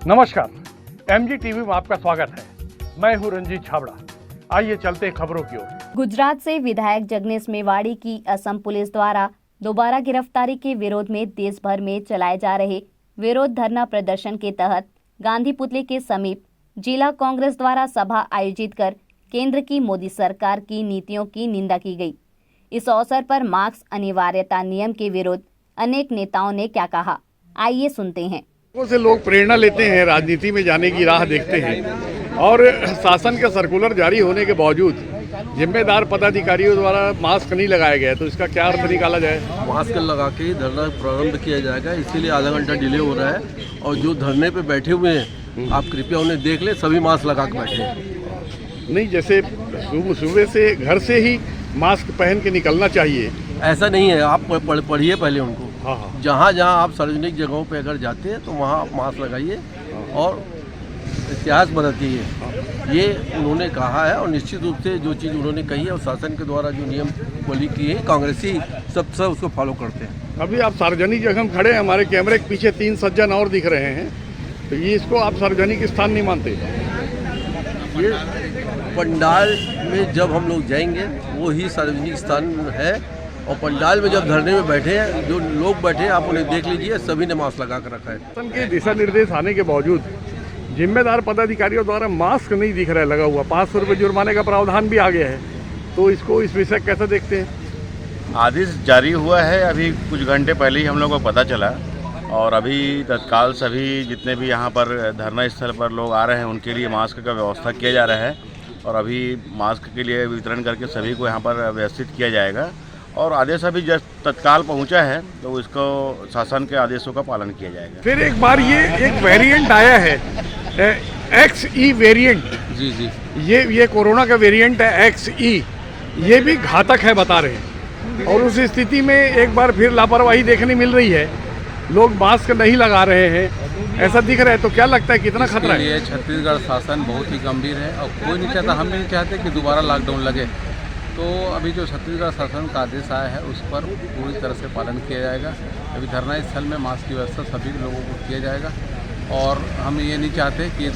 नमस्कार, MG TV में आपका स्वागत है। मैं हूं रंजीत छाबड़ा। आइए चलते हैं खबरों की ओर। गुजरात से विधायक जगनेश मेवाड़ी की असम पुलिस द्वारा दोबारा गिरफ्तारी के विरोध में देश भर में चलाए जा रहे विरोध धरना प्रदर्शन के तहत गांधी पुतले के समीप जिला कांग्रेस द्वारा सभा आयोजित कर केंद्र की मोदी सरकार की नीतियों की निंदा की गई। इस अवसर पर मास्क अनिवार्यता नियम के विरोध अनेक नेताओं ने क्या कहा, आइए सुनते हैं। से लोग प्रेरणा लेते हैं, राजनीति में जाने की राह देखते हैं और शासन का सर्कुलर जारी होने के बावजूद जिम्मेदार पदाधिकारियों द्वारा मास्क नहीं लगाया गया, तो इसका क्या अर्थ निकाला जाए? मास्क लगा के धरना प्रारंभ किया जाएगा, इसीलिए आधा घंटा डिले हो रहा है। और जो धरने पे बैठे हुए हैं आप कृपया उन्हें देख ले, सभी मास्क लगा के बैठे हैं। नहीं, जैसे सुबह से घर से ही मास्क पहन के निकलना चाहिए, ऐसा नहीं है। आप पढ़िए पहले उनको। हाँ। जहाँ जहाँ आप सार्वजनिक जगहों पे अगर जाते हैं तो वहाँ आप मास्क लगाइए और इतिहास बदलिए। ये उन्होंने कहा है और निश्चित रूप से जो चीज़ उन्होंने कही है और शासन के द्वारा जो नियम बोली की है, कांग्रेसी सब उसको फॉलो करते हैं। अभी आप सार्वजनिक जगह में खड़े हैं, हमारे कैमरे के पीछे 3 सज्जन और दिख रहे हैं, तो ये इसको आप सार्वजनिक स्थान नहीं मानते? ये पंडाल में जब हम लोग जाएंगे वो ही सार्वजनिक स्थान है। और पंडाल में जब धरने में बैठे हैं, जो लोग बैठे हैं आप उन्हें देख लीजिए, सभी ने मास्क लगा कर रखा है। शासन के दिशा निर्देश आने के बावजूद जिम्मेदार पदाधिकारियों द्वारा मास्क नहीं दिख रहा है लगा हुआ। 500 रुपये जुर्माने का प्रावधान भी आ गया है, तो इसको इस विषय कैसे देखते हैं? आदेश जारी हुआ है, अभी कुछ घंटे पहले ही हम लोगों को पता चला और अभी तत्काल सभी जितने भी यहाँ पर धरना स्थल पर लोग आ रहे हैं उनके लिए मास्क का व्यवस्था किया जा रहा है और अभी मास्क के लिए वितरण करके सभी को यहाँ पर व्यवस्थित किया जाएगा। और आदेश अभी जस्ट तत्काल पहुंचा है तो इसको शासन के आदेशों का पालन किया जाएगा। फिर एक बार ये एक वेरिएंट आया है, XE वेरिएंट। जी ये कोरोना का वेरिएंट है XE, ये भी घातक है बता रहे हैं। और उस स्थिति में एक बार फिर लापरवाही देखने मिल रही है, लोग मास्क नहीं लगा रहे हैं, ऐसा दिख रहा है। तो क्या लगता है कितना खतरा है? ये छत्तीसगढ़ शासन बहुत ही गंभीर है और कोई नहीं चाहता, हम नहीं चाहते कि दोबारा लॉकडाउन लगे। तो अभी जो छत्तीसगढ़ शासन का आदेश आया है उस पर पूरी तरह से पालन किया जाएगा। अभी धरना स्थल में मास्क की व्यवस्था सभी लोगों को किया जाएगा और हम ये नहीं चाहते कि ये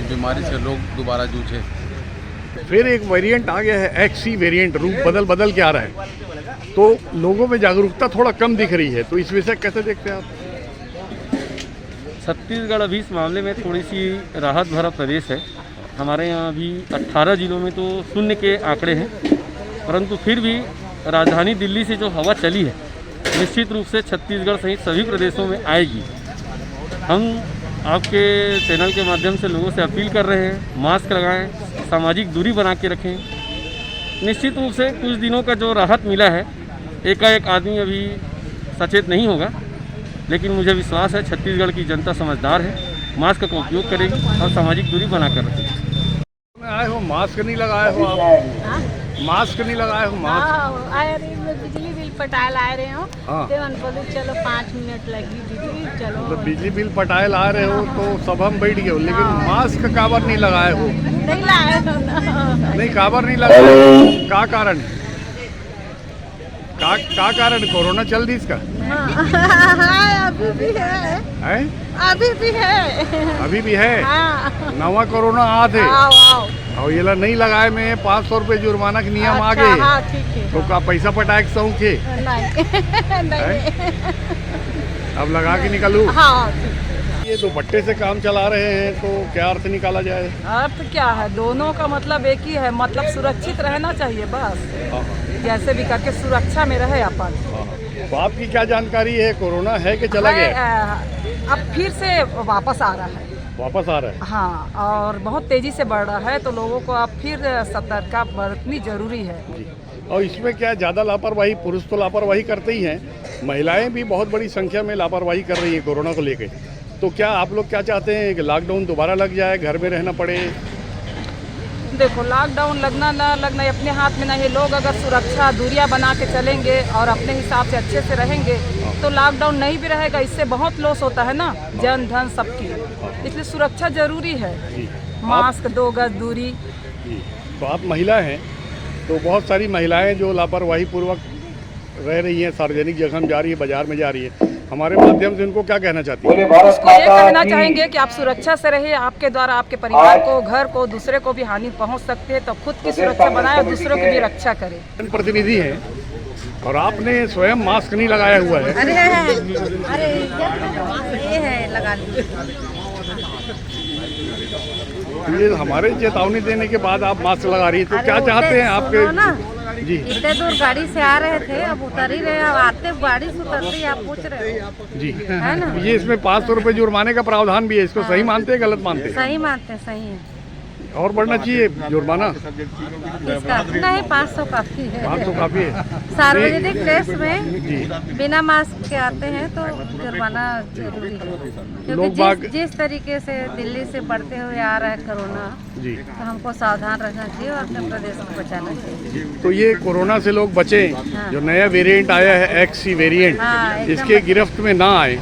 बीमारी से लोग दोबारा जूझे। फिर एक वेरिएंट आ गया है XE वेरिएंट, रूप बदल के आ रहा है, तो लोगों में जागरूकता थोड़ा कम दिख रही है, तो इस विषय कैसे देखते हैं आप? छत्तीसगढ़ अभी इस मामले में थोड़ी सी राहत भरा प्रदेश है। हमारे यहाँ अभी 18 जिलों में तो शून्य के आंकड़े हैं, परंतु फिर भी राजधानी दिल्ली से जो हवा चली है निश्चित रूप से छत्तीसगढ़ सहित सभी प्रदेशों में आएगी। हम आपके चैनल के माध्यम से लोगों से अपील कर रहे हैं, मास्क लगाएं, सामाजिक दूरी बना के रखें। निश्चित रूप से कुछ दिनों का जो राहत मिला है, एकाएक आदमी अभी सचेत नहीं होगा, लेकिन मुझे विश्वास है छत्तीसगढ़ की जनता समझदार है, मास्क का उपयोग करेगी और सामाजिक दूरी बना कर रखेगी। आए हो, मास्क नहीं लगाए हो आप? मास्क नहीं लगाए हो? मास्क आए रही, मैं बिजली बिल पटाए ला रहे हो। हाँ। तो बोले चलो 5 मिनट लगी दीदी, चलो। तो बिजली बिल पटाए ला रहे हो तो सब हम बैठ गए हो, लेकिन मास्क काबर नहीं लगाए हो? नहीं लाए हो ना। नहीं, काबर नहीं लगाए, का कारण? का कारण? कोरोना चल दी इसका? हाँ, अभी भी है। अभी भी है। अभी भी है। हाँ। नवा कोरोना आते आओ। और ये ला नहीं लगाए में 500 रुपये जुर्माना के नियम आ गए। हाँ, ठीक है। तो का पैसा पटाए के सौ के? नहीं। अब लगा के निकलूं? हाँ। ये दुपट्टे से काम चला रहे हैं, तो क्या अर्थ निकाला जाए? अर्थ क्या है, दोनों का मतलब एक ही है, मतलब सुरक्षित रहना चाहिए बस। जैसे भी करके सुरक्षा में रहे अपन। तो आपकी क्या जानकारी है, कोरोना है कि चला गया? अब फिर से वापस आ रहा है। वापस आ रहा है? हाँ, और बहुत तेजी से बढ़ रहा है, तो लोगों को अब फिर सतर्कता बरतनी जरूरी है जी। और इसमें क्या ज़्यादा लापरवाही, पुरुष तो लापरवाही करते ही हैं, महिलाएं भी बहुत बड़ी संख्या में लापरवाही कर रही हैं कोरोना को लेकर। तो क्या आप लोग क्या चाहते हैं कि लॉकडाउन दोबारा लग जाए, घर में रहना पड़े? देखो, लॉकडाउन लगना ना लगना ये अपने हाथ में नहीं है। लोग अगर सुरक्षा दूरियां बना के चलेंगे और अपने हिसाब से अच्छे से रहेंगे तो लॉकडाउन नहीं भी रहेगा। इससे बहुत लॉस होता है ना, जन धन सबकी, इसलिए सुरक्षा जरूरी है। मास्क, 2 गज दूरी। तो आप महिला हैं, तो बहुत सारी महिलाएं जो लापरवाही पूर्वक रह रही हैं, सार्वजनिक जगह में जा रही है, बाजार में जा रही है, हमारे माध्यम से उनको क्या कहना चाहती हैं? उसको ये कहना चाहेंगे कि आप सुरक्षा से रहिए। आपके द्वारा आपके परिवार को, घर को, दूसरे को भी हानि पहुंच सकती है, तो खुद की सुरक्षा बनाए और दूसरों की भी रक्षा करें। प्रतिनिधि हैं और आपने स्वयं मास्क नहीं लगाया हुआ है। अरे ये है लगा ली। ये हमारे चेतावनी देने के बाद आप मास्क लगा रही है, तो क्या चाहते हैं आपके? जी, इतने दूर गाड़ी से आ रहे थे, अब उतर ही रहे, अब आते गाड़ी से उतरते ही आप पूछ रहे हो। जी, है ना? ये इसमें 500 रुपये जुर्माने का प्रावधान भी है, इसको सही मानते हैं गलत मानते हैं? सही मानते हैं, सही है। और बढ़ना चाहिए जुर्माना? इसका नहीं, 500 काफी है। 500 काफी है। सार्वजनिक प्लेस में जी, बिना मास्क के आते हैं तो जुर्माना जरूरी है, क्योंकि जिस तरीके से दिल्ली से बढ़ते हुए आ रहा है कोरोना जी, तो हमको सावधान रहना चाहिए और अपने प्रदेश को बचाना चाहिए। तो ये कोरोना से लोग बचें, हाँ। जो नया वेरिएंट आया है XE वेरिएंट, हाँ, एकदम इसके गिरफ्त में ना आए,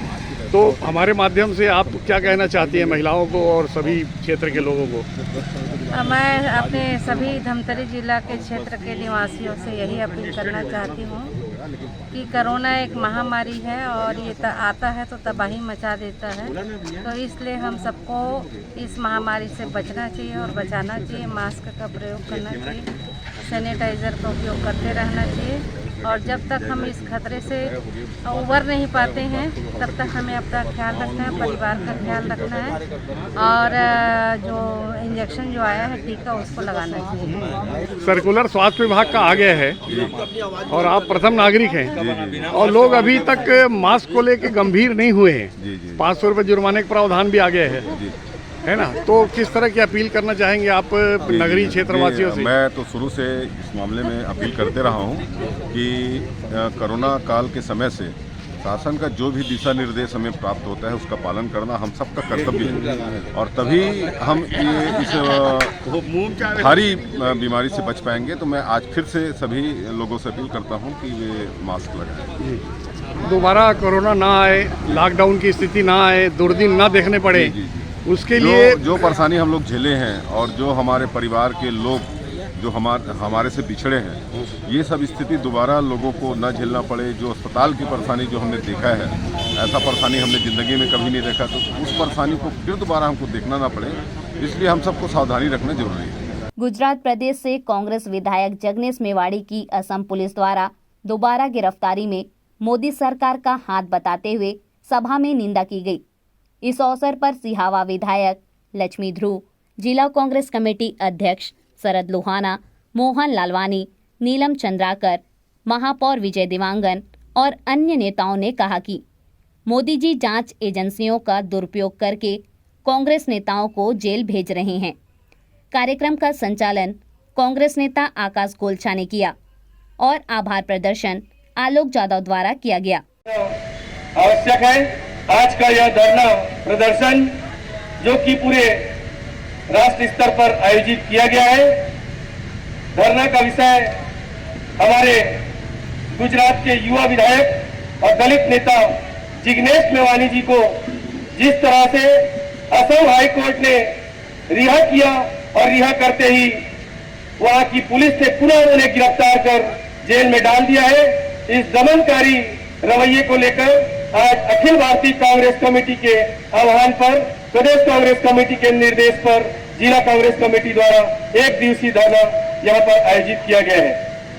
तो हमारे माध्यम से आप क्या कहना चाहती हैं महिलाओं को और सभी क्षेत्र के लोगों को? मैं अपने सभी धमतरी जिला के क्षेत्र के निवासियों से यही अपील करना चाहती हूँ कि कोरोना एक महामारी है और ये आता है तो तबाही मचा देता है, तो इसलिए हम सबको इस महामारी से बचना चाहिए और बचाना चाहिए। मास्क का प्रयोग करना चाहिए, सैनिटाइज़र का उपयोग करते रहना चाहिए, और जब तक हम इस खतरे से उबर नहीं पाते हैं तब तक हमें अपना ख्याल रखना है, परिवार का ख्याल रखना है, और जो इंजेक्शन जो आया है टीका उसको लगाना चाहिए। सर्कुलर स्वास्थ्य विभाग का आ गया है और आप प्रथम नागरिक हैं और लोग अभी तक मास्क को लेकर गंभीर नहीं हुए हैं। 500 रुपये जुर्माने का प्रावधान भी आ गया है ना? तो किस तरह की अपील करना चाहेंगे आप नगरीय क्षेत्रवासियों से? मैं तो शुरू से इस मामले में अपील करते रहा हूँ कि कोरोना काल के समय से शासन का जो भी दिशा निर्देश हमें प्राप्त होता है उसका पालन करना हम सबका कर्तव्य है, और तभी हम ये इस भारी बीमारी से बच पाएंगे। तो मैं आज फिर से सभी लोगों से अपील करता हूँ कि वे मास्क लगाएं। दोबारा कोरोना ना आए, लॉकडाउन की स्थिति ना आए, दुर्दिन ना देखने पड़े, उसके लिए जो परेशानी हम लोग झेले हैं और जो हमारे परिवार के लोग जो हमारे से बिछड़े हैं, ये सब स्थिति दोबारा लोगों को न झेलना पड़े। जो अस्पताल की परेशानी जो हमने देखा है, ऐसा परेशानी हमने ज़िंदगी में कभी नहीं देखा, तो उस परेशानी को फिर दोबारा हमको देखना ना पड़े, इसलिए हम सबको सावधानी रखना जरूरी है। गुजरात प्रदेश से कांग्रेस विधायक जगनेश मेवाड़ी की असम पुलिस द्वारा दोबारा गिरफ्तारी में मोदी सरकार का हाथ बताते हुए सभा में निंदा की गई। इस अवसर पर सिहावा विधायक लक्ष्मी ध्रुव, जिला कांग्रेस कमेटी अध्यक्ष शरद लोहाना, मोहन लालवानी, नीलम चंद्राकर, महापौर विजय दिवांगन और अन्य नेताओं ने कहा कि मोदी जी जांच एजेंसियों का दुरुपयोग करके कांग्रेस नेताओं को जेल भेज रहे हैं। कार्यक्रम का संचालन कांग्रेस नेता आकाश गोलछा ने किया और आभार प्रदर्शन आलोक जादव द्वारा किया गया। आवश्यक है आज का यह धरना प्रदर्शन जो कि पूरे राष्ट्र स्तर पर आयोजित किया गया है। धरना का विषय हमारे गुजरात के युवा विधायक और दलित नेता जिग्नेश मेवानी जी को जिस तरह से असम हाई कोर्ट ने रिहा किया और रिहा करते ही वहां की पुलिस ने पुनः उन्हें गिरफ्तार कर जेल में डाल दिया है। इस दमनकारी रवैये को लेकर आज अखिल भारतीय कांग्रेस कमेटी के आह्वान पर, प्रदेश कांग्रेस कमेटी के निर्देश पर जिला कांग्रेस कमेटी द्वारा एक दिवसीय धरना यहाँ पर आयोजित किया गया है।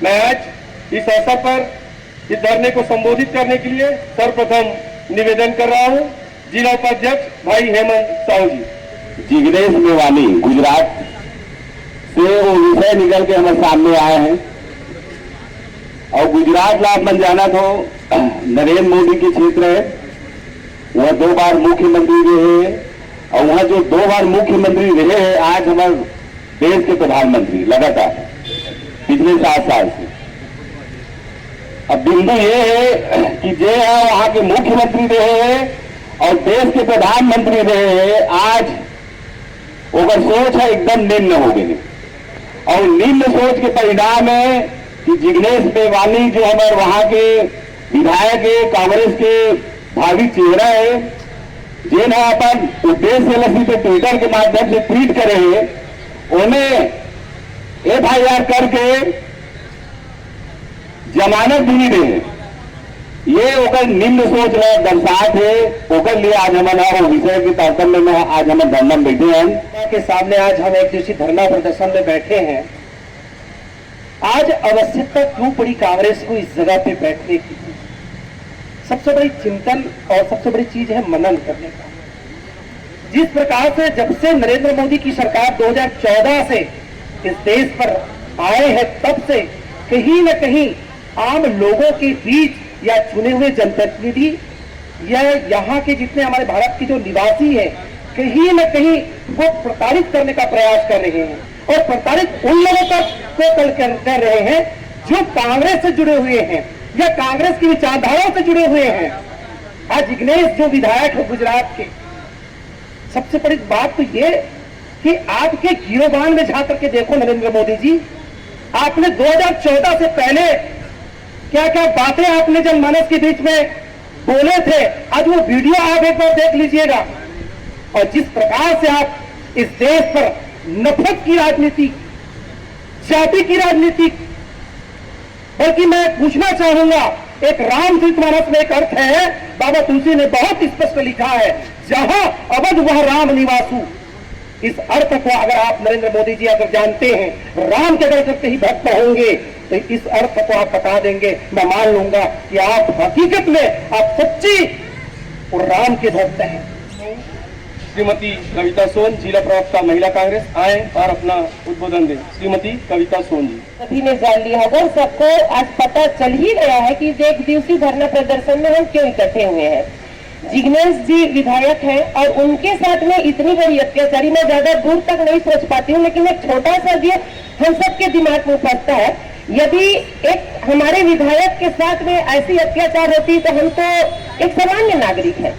मैं आज इस अवसर पर इस धरने को संबोधित करने के लिए सर्वप्रथम निवेदन कर रहा हूँ जिला उपाध्यक्ष भाई हेमंत साहू जी। जिग्नेश मेवानी गुजरात से वो विषय निकल के हमारे सामने आए हैं और गुजरात में आप जाना तो नरेंद्र मोदी के क्षेत्र है, वह 2 बार मुख्यमंत्री रहे हैं और वहां जो 2 बार मुख्यमंत्री रहे हैं आज हमारे देश के प्रधानमंत्री लगातार पिछले 7 साल से। अब बिंदु ये है कि जो है वहां के मुख्यमंत्री रहे हैं और देश के प्रधानमंत्री रहे हैं, आज अगर सोच है एकदम निम्न हो गई और निम्न सोच के परिणाम है कि जिग्नेश मेवानी जो हमारे वहां के विधायक है, कांग्रेस के भावी चेहरा है, जिन्हें अपन उद्देश्य लक्ष्मी पे ट्विटर के माध्यम से ट्वीट करे हैं, उन्हें FIR करके जमानत भी नहीं दे ये ओकर निम्न सोच है दर्शात है ओकर लिए आज हम वो विषय के तारतम्य में आज हम धरना में बैठे हैं के सामने आज हम एक दिवसीय धरना प्रदर्शन में बैठे हैं। आज आवश्यकता क्यों पड़ी कांग्रेस को इस जगह पे बैठने की? सबसे बड़ी चिंतन और सबसे बड़ी चीज है मनन करने का। जिस प्रकार से जब से नरेंद्र मोदी की सरकार 2014 से इस देश पर आए हैं तब से कहीं न कहीं आम लोगों के बीच या चुने हुए जनप्रतिनिधि या यहाँ के जितने हमारे भारत के जो निवासी हैं कहीं न कहीं वो प्रताड़ित करने का प्रयास कर रहे हैं और प्रताड़ित उन लोगों को कर रहे हैं जो कांग्रेस से जुड़े हुए हैं या कांग्रेस की विचारधाराओं से जुड़े हुए हैं। आज जिग्नेश जो विधायक है गुजरात के, सबसे बड़ी बात तो ये कि आपके गिरोबान में झांक करके देखो नरेंद्र मोदी जी, आपने 2014 से पहले क्या क्या बातें आपने जनमानस के बीच में बोले थे, आज वो वीडियो आप एक बार देख लीजिएगा। और जिस प्रकार से आप इस देश पर नफरत की राजनीति, जाति की राजनीति, बल्कि मैं पूछना चाहूंगा, एक रामचरितमानस में एक अर्थ है, बाबा तुलसी ने बहुत स्पष्ट लिखा है, जहां अवध वह राम निवासु। इस अर्थ को अगर आप नरेंद्र मोदी जी अगर जानते हैं, राम के अगर ही भक्त होंगे तो इस अर्थ को आप बता देंगे, मैं मान लूंगा कि आप हकीकत में आप सच्ची और राम के भक्त हैं। श्रीमती कविता सोन, जिला प्रवक्ता महिला कांग्रेस, आए और अपना उद्बोधन दें। श्रीमती कविता सोन जी। सभी ने जान लिया होगा, सबको आज पता चल ही गया है कि एक दिवसीय धरना प्रदर्शन में हम क्यों इकट्ठे हुए हैं। जिग्नेश जी विधायक हैं और उनके साथ में इतनी बड़ी अत्याचारी, मैं ज्यादा दूर तक नहीं सोच पाती हूँ, लेकिन एक छोटा सा भी हम सबके दिमाग में फंसता है। यदि एक हमारे विधायक के साथ में ऐसी अत्याचार होती तो हम तो एक सामान्य नागरिक हैं,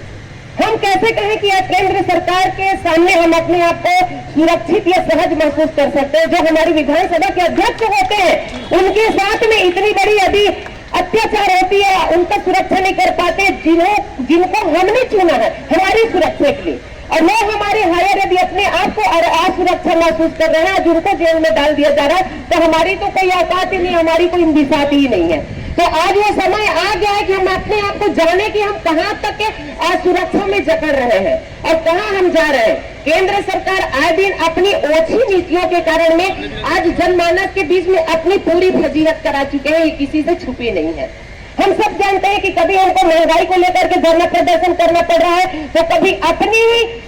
हम कैसे कहें कि केंद्र सरकार के सामने हम अपने आप को सुरक्षित या सहज महसूस कर सकते हैं। जो हमारी विधानसभा के अध्यक्ष होते हैं उनके साथ में इतनी बड़ी यदि अत्याचार होती है, उनका सुरक्षा नहीं कर पाते, जिनको हमने चुना है हमारी सुरक्षा के लिए, और लोग हमारे हायर यदि अपने आप को असुरक्षा महसूस कर रहे हैं, जिनको जेल में डाल दिया जा रहा है, तो हमारी तो कोई औकात ही नहीं, हमारी कोई इंदिसात ही नहीं है। तो आज वो समय आ गया है कि हम अपने आप को जाने कि हम कहां तक के असुरक्षा में जकड़ रहे हैं और कहां हम जा रहे हैं। केंद्र सरकार आए दिन अपनी ओछी नीतियों के कारण में आज जनमानस के बीच में अपनी पूरी फजीहत करा चुके हैं, ये किसी से छुपी नहीं है। हम सब जानते हैं कि कभी हमको महंगाई को लेकर के धरना प्रदर्शन करना पड़ रहा है, तो कभी अपनी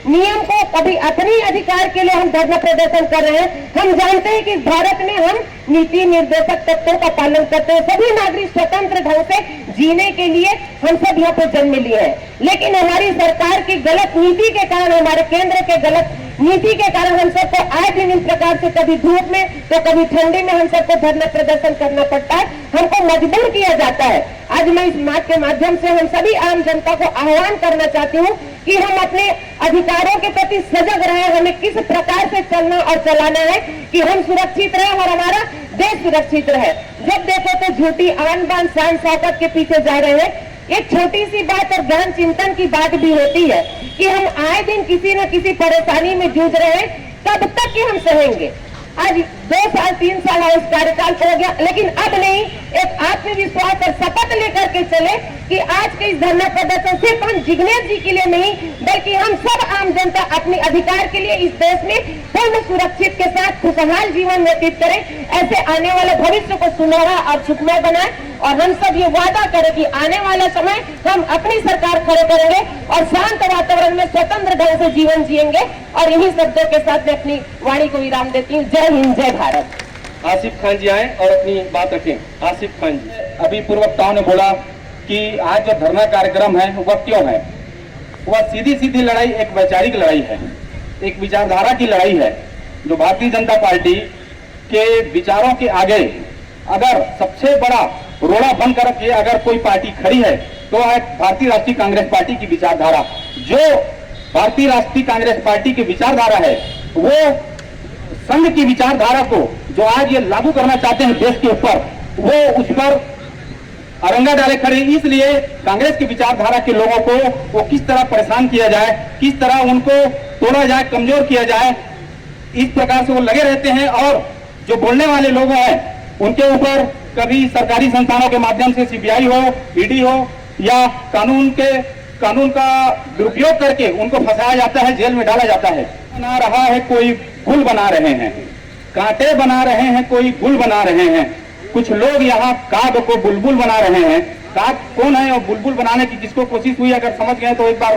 नियम को, कभी अपनी अधिकार के लिए हम धरना प्रदर्शन कर रहे हैं। हम जानते हैं कि भारत में हम नीति निर्देशक तत्वों का पालन करते हैं, सभी नागरिक स्वतंत्र ढंग से जीने के लिए हम सब यहाँ पे जन्म लिए हैं, लेकिन हमारी सरकार की गलत नीति के कारण, हमारे केंद्र के गलत नीति के कारण हम सबको आए दिन इन प्रकार से कभी धूप में तो कभी ठंडी में हम सबको धरना प्रदर्शन करना पड़ता है, हमको मजबूर किया जाता है। आज मैं इस मार्च के माध्यम से हम सभी आम जनता को आह्वान करना चाहती हूँ कि हम अपने अधिकारों के प्रति सजग रहे, हमें किस प्रकार से चलना और चलाना है कि हम सुरक्षित रहे और हमारा देश सुरक्षित रहे। जब देखो तो झूठी आन बान शान शौकत के पीछे जा रहे हैं। एक छोटी सी बात और गहन चिंतन की बात भी होती है कि हम आए दिन किसी न किसी परेशानी में जूझ रहे हैं, कब तक कि हम सहेंगे। आज 2 साल 3 साल इस कार्यकाल हो गया, लेकिन अब नहीं, एक आत्मविश्वास और शपथ लेकर के चले कि आज के इस धरना प्रदर्शन सिर्फ हम जिग्नेश जी के लिए नहीं, बल्कि हम सब आम जनता अपने अधिकार के लिए इस देश में पूर्ण सुरक्षित के साथ खुशहाल जीवन व्यतीत करें, ऐसे आने वाले भविष्य को सुनहरा और सुखमय बनाए। और हम सब ये वादा करें कि आने वाला समय हम अपनी सरकार खड़े करेंगे और शांत वातावरण में स्वतंत्र ढंग से जीवन जिएंगे। और इन्हीं शब्दों के साथ मैं अपनी वाणी को विराम देती हूँ। जय हिंद, जय भारत। आसिफ खान जी आए और अपनी बात रखें। आसिफ खान जी। अभी पूर्ववक्ताओं ने बोला कि आज जो धरना कार्यक्रम है वह क्यों है, वह सीधी सीधी लड़ाई एक वैचारिक लड़ाई है, एक विचारधारा की लड़ाई है, जो भारतीय जनता पार्टी के विचारों के आगे अगर सबसे बड़ा रोड़ा बनकर के अगर कोई पार्टी खड़ी है तो है भारतीय राष्ट्रीय कांग्रेस पार्टी की विचारधारा। जो भारतीय राष्ट्रीय कांग्रेस पार्टी की विचारधारा है वो संघ की विचारधारा को जो आज ये लागू करना चाहते हैं देश के ऊपर, वो उस पर अरंगा डाले खड़े। इसलिए कांग्रेस की विचारधारा के लोगों को वो किस तरह परेशान किया जाए, किस तरह उनको तोड़ा जाए, कमजोर किया जाए, इस प्रकार से वो लगे रहते हैं। और जो बोलने वाले लोग हैं उनके ऊपर कभी सरकारी संस्थानों के माध्यम से सीबीआई हो, ईडी हो, या कानून का दुरुपयोग करके उनको फंसाया जाता है, जेल में डाला जाता है। बना रहा है कोई गुल बना रहे हैं, कांटे बना रहे हैं कोई गुल बना रहे हैं। कुछ लोग यहाँ काग को बुलबुल बना रहे हैं। काग कौन है और बुलबुल बनाने की किसको कोशिश हुई, अगर समझ गए तो एक बार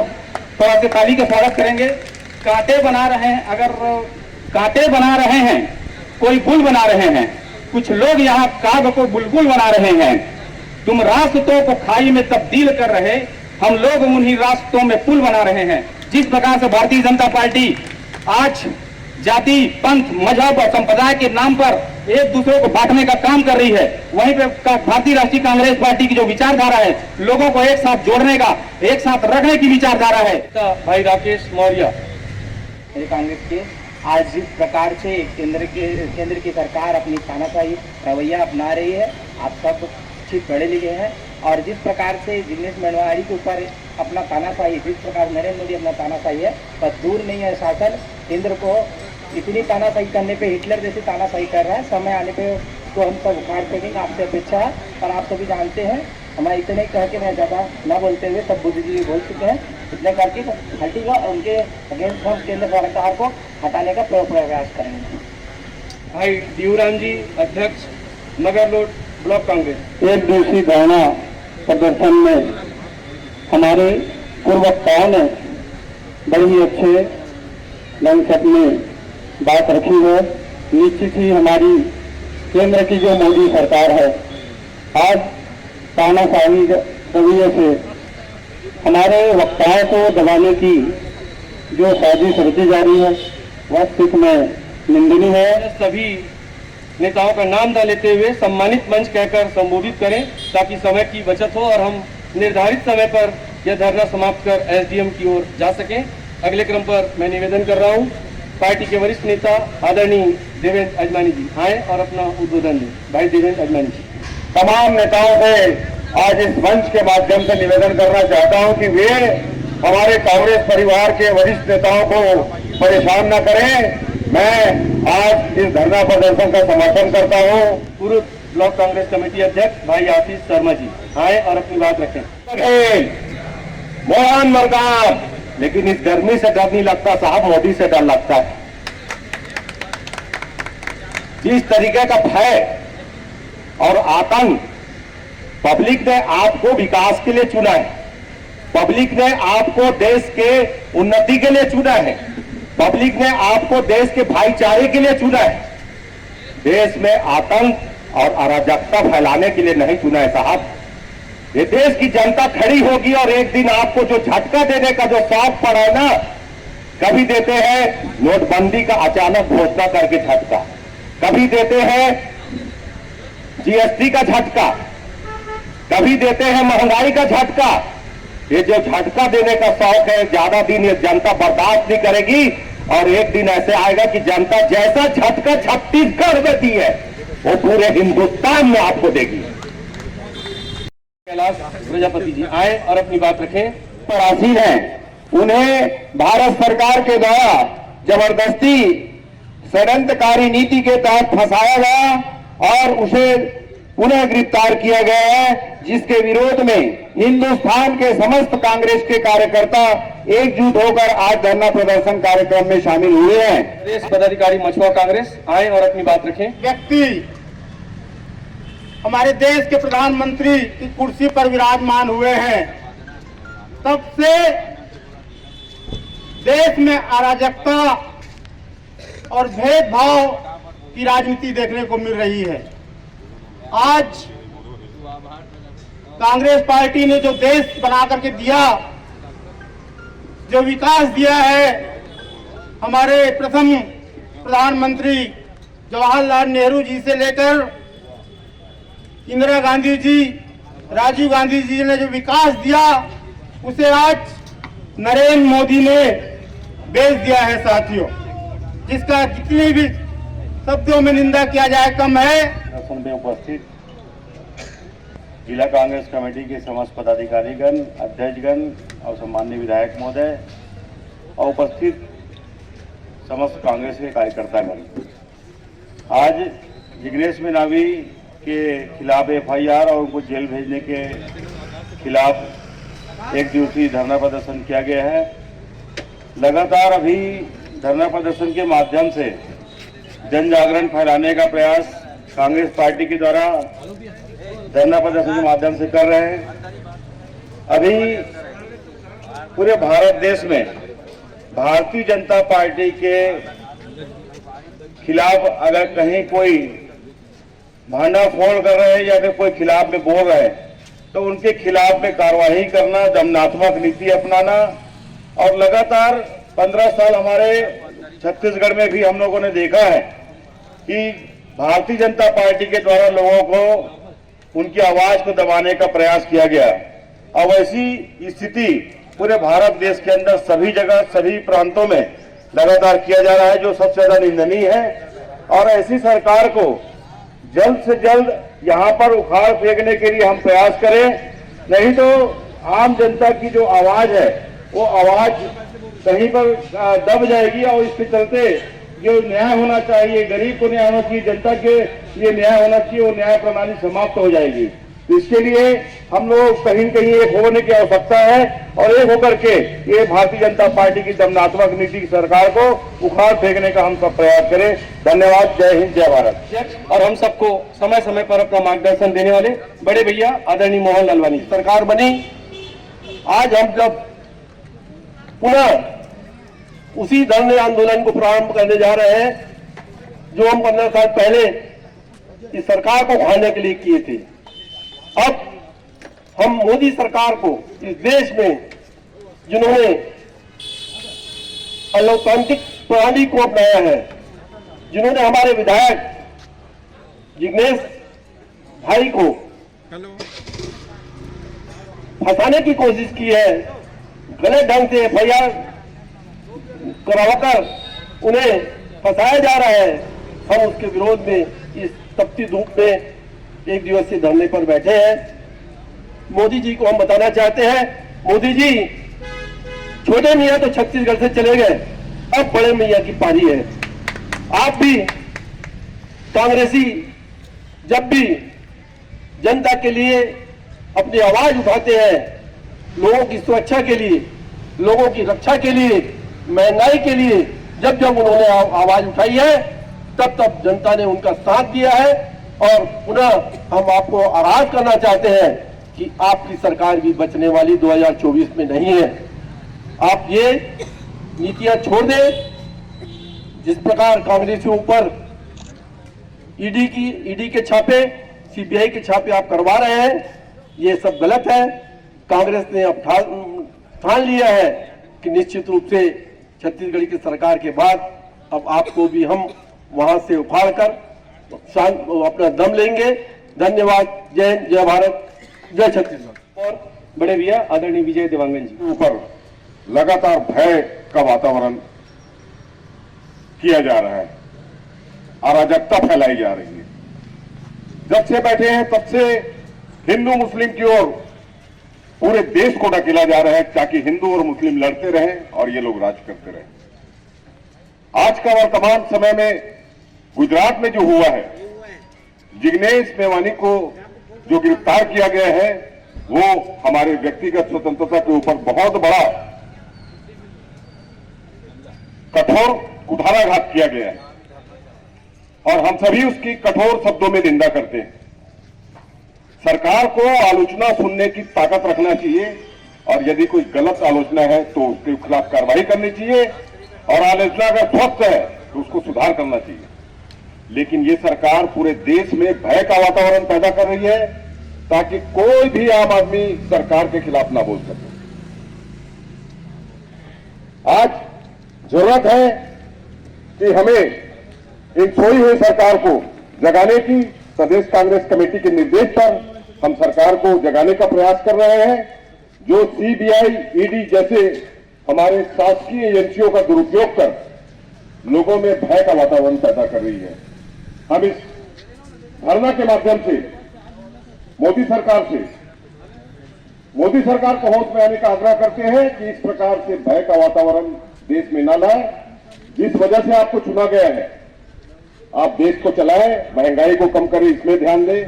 थोड़ा सा ताली का स्वागत करेंगे। कांटे बना रहे हैं, अगर कांटे बना रहे हैं कोई गुल बना रहे हैं। कुछ लोग यहाँ काग को बुलबुल बना रहे हैं। तुम रास्तों को खाई में तब्दील कर रहे, हम लोग उन्हीं रास्तों में पुल बना रहे हैं। जिस प्रकार से भारतीय जनता पार्टी आज जाति, पंथ, मजहब और संप्रदाय के नाम पर एक दूसरे को बांटने का काम कर रही है, वहीं पे भारतीय राष्ट्रीय कांग्रेस पार्टी की जो विचारधारा है, लोगों को एक साथ जोड़ने का, एक साथ रखने की विचारधारा है। भाई राकेश मौर्य कांग्रेस के आज जिस प्रकार से केंद्र की सरकार अपनी तानाशाही रवैया अपना रही है, आप सब ठीक पढ़े लिखे हैं, और जिस प्रकार से जिग्नेश मेवाड़ी के ऊपर अपना तानाशाही, जिस प्रकार नरेंद्र मोदी अपना तानाशाही है, पर दूर नहीं है शासन। केंद्र को इतनी तानाशाही करने पे हिटलर जैसे तानाशाही कर रहा है, समय आने पे तो हम सब उखाड़ फेंकेंगे, आपसे अपेक्षा है। पर आप सभी जानते हैं, हमारे इतने कह के मैं ज़्यादा न बोलते हुए सब बुद्धिजीवी बोल चुके हैं, इतने करके हटेगा और उनके अगेंस्ट हम केंद्र सरकार को हटाने का प्रयास करेंगे। भाई दियूराम जी, अध्यक्ष नगर रोड ब्लॉक कांग्रेस। एक दिवसीय धरना प्रदर्शन में हमारे पूर्व वक्ताओं ने बड़े ही अच्छे ढंग से अपनी बात रखी है। निश्चित ही हमारी केंद्र की जो मोदी सरकार है, आज तानाशाही रवैये से हमारे वक्ताओं को दबाने की जो साजिश रची जा रही है, वह सच में निंदनीय है। सभी नेताओं का नाम न लेते हुए सम्मानित मंच कहकर संबोधित करें, ताकि समय की बचत हो और हम निर्धारित समय पर यह धरना समाप्त कर एसडीएम की ओर जा सकें। अगले क्रम पर मैं निवेदन कर रहा हूं, पार्टी के वरिष्ठ नेता आदरणीय देवेंद्र अजमानी जी आए और अपना उद्बोधन दें। भाई देवेंद्र अजमानी जी। तमाम नेताओं से आज इस मंच के माध्यम से निवेदन करना चाहता हूं कि वे हमारे कांग्रेस परिवार के वरिष्ठ नेताओं को परेशान न करें। मैं आज इस धरना प्रदर्शन का समर्थन करता हूं। पूर्व ब्लॉक कांग्रेस कमेटी अध्यक्ष भाई आशीष शर्मा जी आए और अपनी बात रखें। मोहन मरदान, लेकिन इस गर्मी से डर नहीं लगता साहब, मोदी से डर लगता है। जिस तरीके का भय और आतंक, पब्लिक ने आपको विकास के लिए चुना है, पब्लिक ने आपको देश के उन्नति के लिए चुना है, पब्लिक ने आपको देश के भाईचारे के लिए चुना है। देश में आतंक और अराजकता फैलाने के लिए नहीं चुना है साहब। ये देश की जनता खड़ी होगी और एक दिन आपको जो झटका देने का जो शौक पड़ा है ना, कभी देते हैं नोटबंदी का अचानक घोषणा करके झटका, कभी देते हैं जीएसटी का झटका, कभी देते हैं महंगाई का झटका। ये जो झटका देने का शौक है, ज्यादा दिन ये जनता बर्दाश्त नहीं करेगी और एक दिन ऐसे आएगा कि जनता जैसा झटका छत्तीसगढ़ में दी है, वो पूरे हिंदुस्तान में आपको देगी। कैलाश प्रजापति जी आए और अपनी बात रखें। प्रवासी हैं, उन्हें भारत सरकार के द्वारा जबरदस्ती षड्यंत्रकारी नीति के तहत फंसाया गया और उसे पुनः गिरफ्तार किया गया है, जिसके विरोध में हिंदुस्तान के समस्त कांग्रेस के कार्यकर्ता एकजुट होकर आज धरना प्रदर्शन कार्यक्रम में शामिल हुए हैं। प्रदेश पदाधिकारी मछुआ कांग्रेस आए और अपनी बात रखें। व्यक्ति हमारे देश के प्रधानमंत्री की कुर्सी पर विराजमान हुए हैं, तब से देश में अराजकता और भेदभाव की राजनीति देखने को मिल रही है। आज कांग्रेस पार्टी ने जो देश बना करके दिया, जो विकास दिया है, हमारे प्रथम प्रधानमंत्री जवाहरलाल नेहरू जी से लेकर इंदिरा गांधी जी, राजीव गांधी जी ने जो विकास दिया, उसे आज नरेंद्र मोदी ने बेच दिया है साथियों, जिसका जितनी भी शब्दों में निंदा किया जाए कम है। में उपस्थित जिला कांग्रेस कमेटी के समस्त पदाधिकारीगण, अध्यक्षगण और सम्माननीय विधायक महोदय और उपस्थित समस्त कांग्रेस के कार्यकर्तागण, आज जिग्नेश मेवाड़ी के खिलाफ एफआईआर और उनको जेल भेजने के खिलाफ एक दिवसीय धरना प्रदर्शन किया गया है। लगातार अभी धरना प्रदर्शन के माध्यम से जन जागरण फैलाने का प्रयास कांग्रेस पार्टी के द्वारा धरना प्रदर्शन के माध्यम से कर रहे हैं। अभी पूरे भारत देश में भारतीय जनता पार्टी के खिलाफ अगर कहीं कोई भांडाफोड़ कर रहे हैं या फिर कोई खिलाफ में बोल रहे हैं तो उनके खिलाफ में कार्रवाई करना, दमनात्मक नीति अपनाना। और लगातार 15 साल हमारे छत्तीसगढ़ में भी हम लोगों ने देखा है कि भारतीय जनता पार्टी के द्वारा लोगों को उनकी आवाज को दबाने का प्रयास किया गया। अब ऐसी स्थिति पूरे भारत देश के अंदर सभी जगह, सभी प्रांतों में लगातार किया जा रहा है, जो सबसे ज्यादा निंदनीय है। और ऐसी सरकार को जल्द से जल्द यहाँ पर उखाड़ फेंकने के लिए हम प्रयास करें, नहीं तो आम जनता की जो आवाज है वो आवाज कहीं पर दब जाएगी। और इसके चलते जो न्याय होना चाहिए, गरीब को न्याय होना चाहिए, जनता के लिए न्याय होना चाहिए, वो न्याय प्रणाली समाप्त हो जाएगी। तो इसके लिए हम लोग कहीं न कहीं एक होने की आवश्यकता है और एक होकर के ये भारतीय जनता पार्टी की दमनात्मक नीति की सरकार को उखाड़ फेंकने का हम सब प्रयास करें। धन्यवाद। जय हिंद, जय भारत। और हम सबको समय समय पर अपना मार्गदर्शन देने वाले बड़े भैया आदरणीय मोहन लालवानी सरकार बनी। आज हम जब पुनः उसी धरने आंदोलन को प्रारंभ करने जा रहे हैं जो हम 15 साल पहले इस सरकार को उखाड़ने के लिए किए थे। अब हम मोदी सरकार को इस देश में जिन्होंने लोकतांत्रिक प्रणाली को अपनाया है, जिन्होंने हमारे विधायक जिग्नेश भाई को फंसाने की कोशिश की है, गलत ढंग से एफआईआर करवाकर उन्हें फंसाया जा रहा है, हम उसके विरोध में इस तपती धूप में एक दिवसीय धरने पर बैठे हैं। मोदी जी को हम बताना चाहते हैं, मोदी जी छोटे मियां तो छत्तीसगढ़ से चले गए, अब बड़े मियां की पारी है। आप भी कांग्रेसी जब भी जनता के लिए अपनी आवाज उठाते हैं, लोगों की सुरक्षा के लिए, लोगों की रक्षा के लिए, महंगाई के लिए जब जब उन्होंने आवाज उठाई है तब तब जनता ने उनका साथ दिया है। और पुनः हम आपको आगाह करना चाहते हैं कि आपकी सरकार भी बचने वाली 2024 में नहीं है। आप ये नीतियां छोड़ दें। जिस प्रकार कांग्रेसियों पर ईडी के छापे, सीबीआई के छापे आप करवा रहे हैं, ये सब गलत है। कांग्रेस ने अब ठान लिया है कि निश्चित रूप से छत्तीसगढ़ की सरकार के बाद अब आपको भी हम वहां से उखाड़कर अपना दम लेंगे। धन्यवाद। जय हिंद, जय भारत, जय छत्तीसगढ़। और बड़े भैया आदरणीय विजय देवांगन जी ऊपर लगातार भय का वातावरण किया जा रहा है, अराजकता फैलाई जा रही है। जब से बैठे हैं तब से हिंदू मुस्लिम की ओर पूरे देश को ढकेला जा रहा है ताकि हिंदू और मुस्लिम लड़ते रहें और ये लोग राज करते रहें। आज का वर्तमान समय में गुजरात में जो हुआ है, जिग्नेश मेवानी को जो गिरफ्तार किया गया है, वो हमारे व्यक्तिगत स्वतंत्रता के ऊपर बहुत बड़ा कठोर कुठाराघात किया गया है और हम सभी उसकी कठोर शब्दों में निंदा करते हैं। सरकार को आलोचना सुनने की ताकत रखना चाहिए और यदि कोई गलत आलोचना है तो उसके खिलाफ कार्रवाई करनी चाहिए और आलोचना अगर स्वस्थ है तो उसको सुधार करना चाहिए। लेकिन ये सरकार पूरे देश में भय का वातावरण पैदा कर रही है ताकि कोई भी आम आदमी सरकार के खिलाफ ना बोल सके। आज जरूरत है कि हमें इन सोई हुई सरकार को जगाने की, प्रदेश कांग्रेस कमेटी के निर्देश पर हम सरकार को जगाने का प्रयास कर रहे हैं। जो सीबीआई, ईडी जैसे हमारे शासकीय एजेंसियों का दुरुपयोग कर लोगों में भय का वातावरण पैदा कर रही है, हम इस धरना के माध्यम से मोदी सरकार को होश में आने का आग्रह करते हैं कि इस प्रकार से भय का वातावरण देश में न लाए। जिस वजह से आपको चुना गया है, आप देश को चलाएं, महंगाई को कम करें, इसमें ध्यान दें।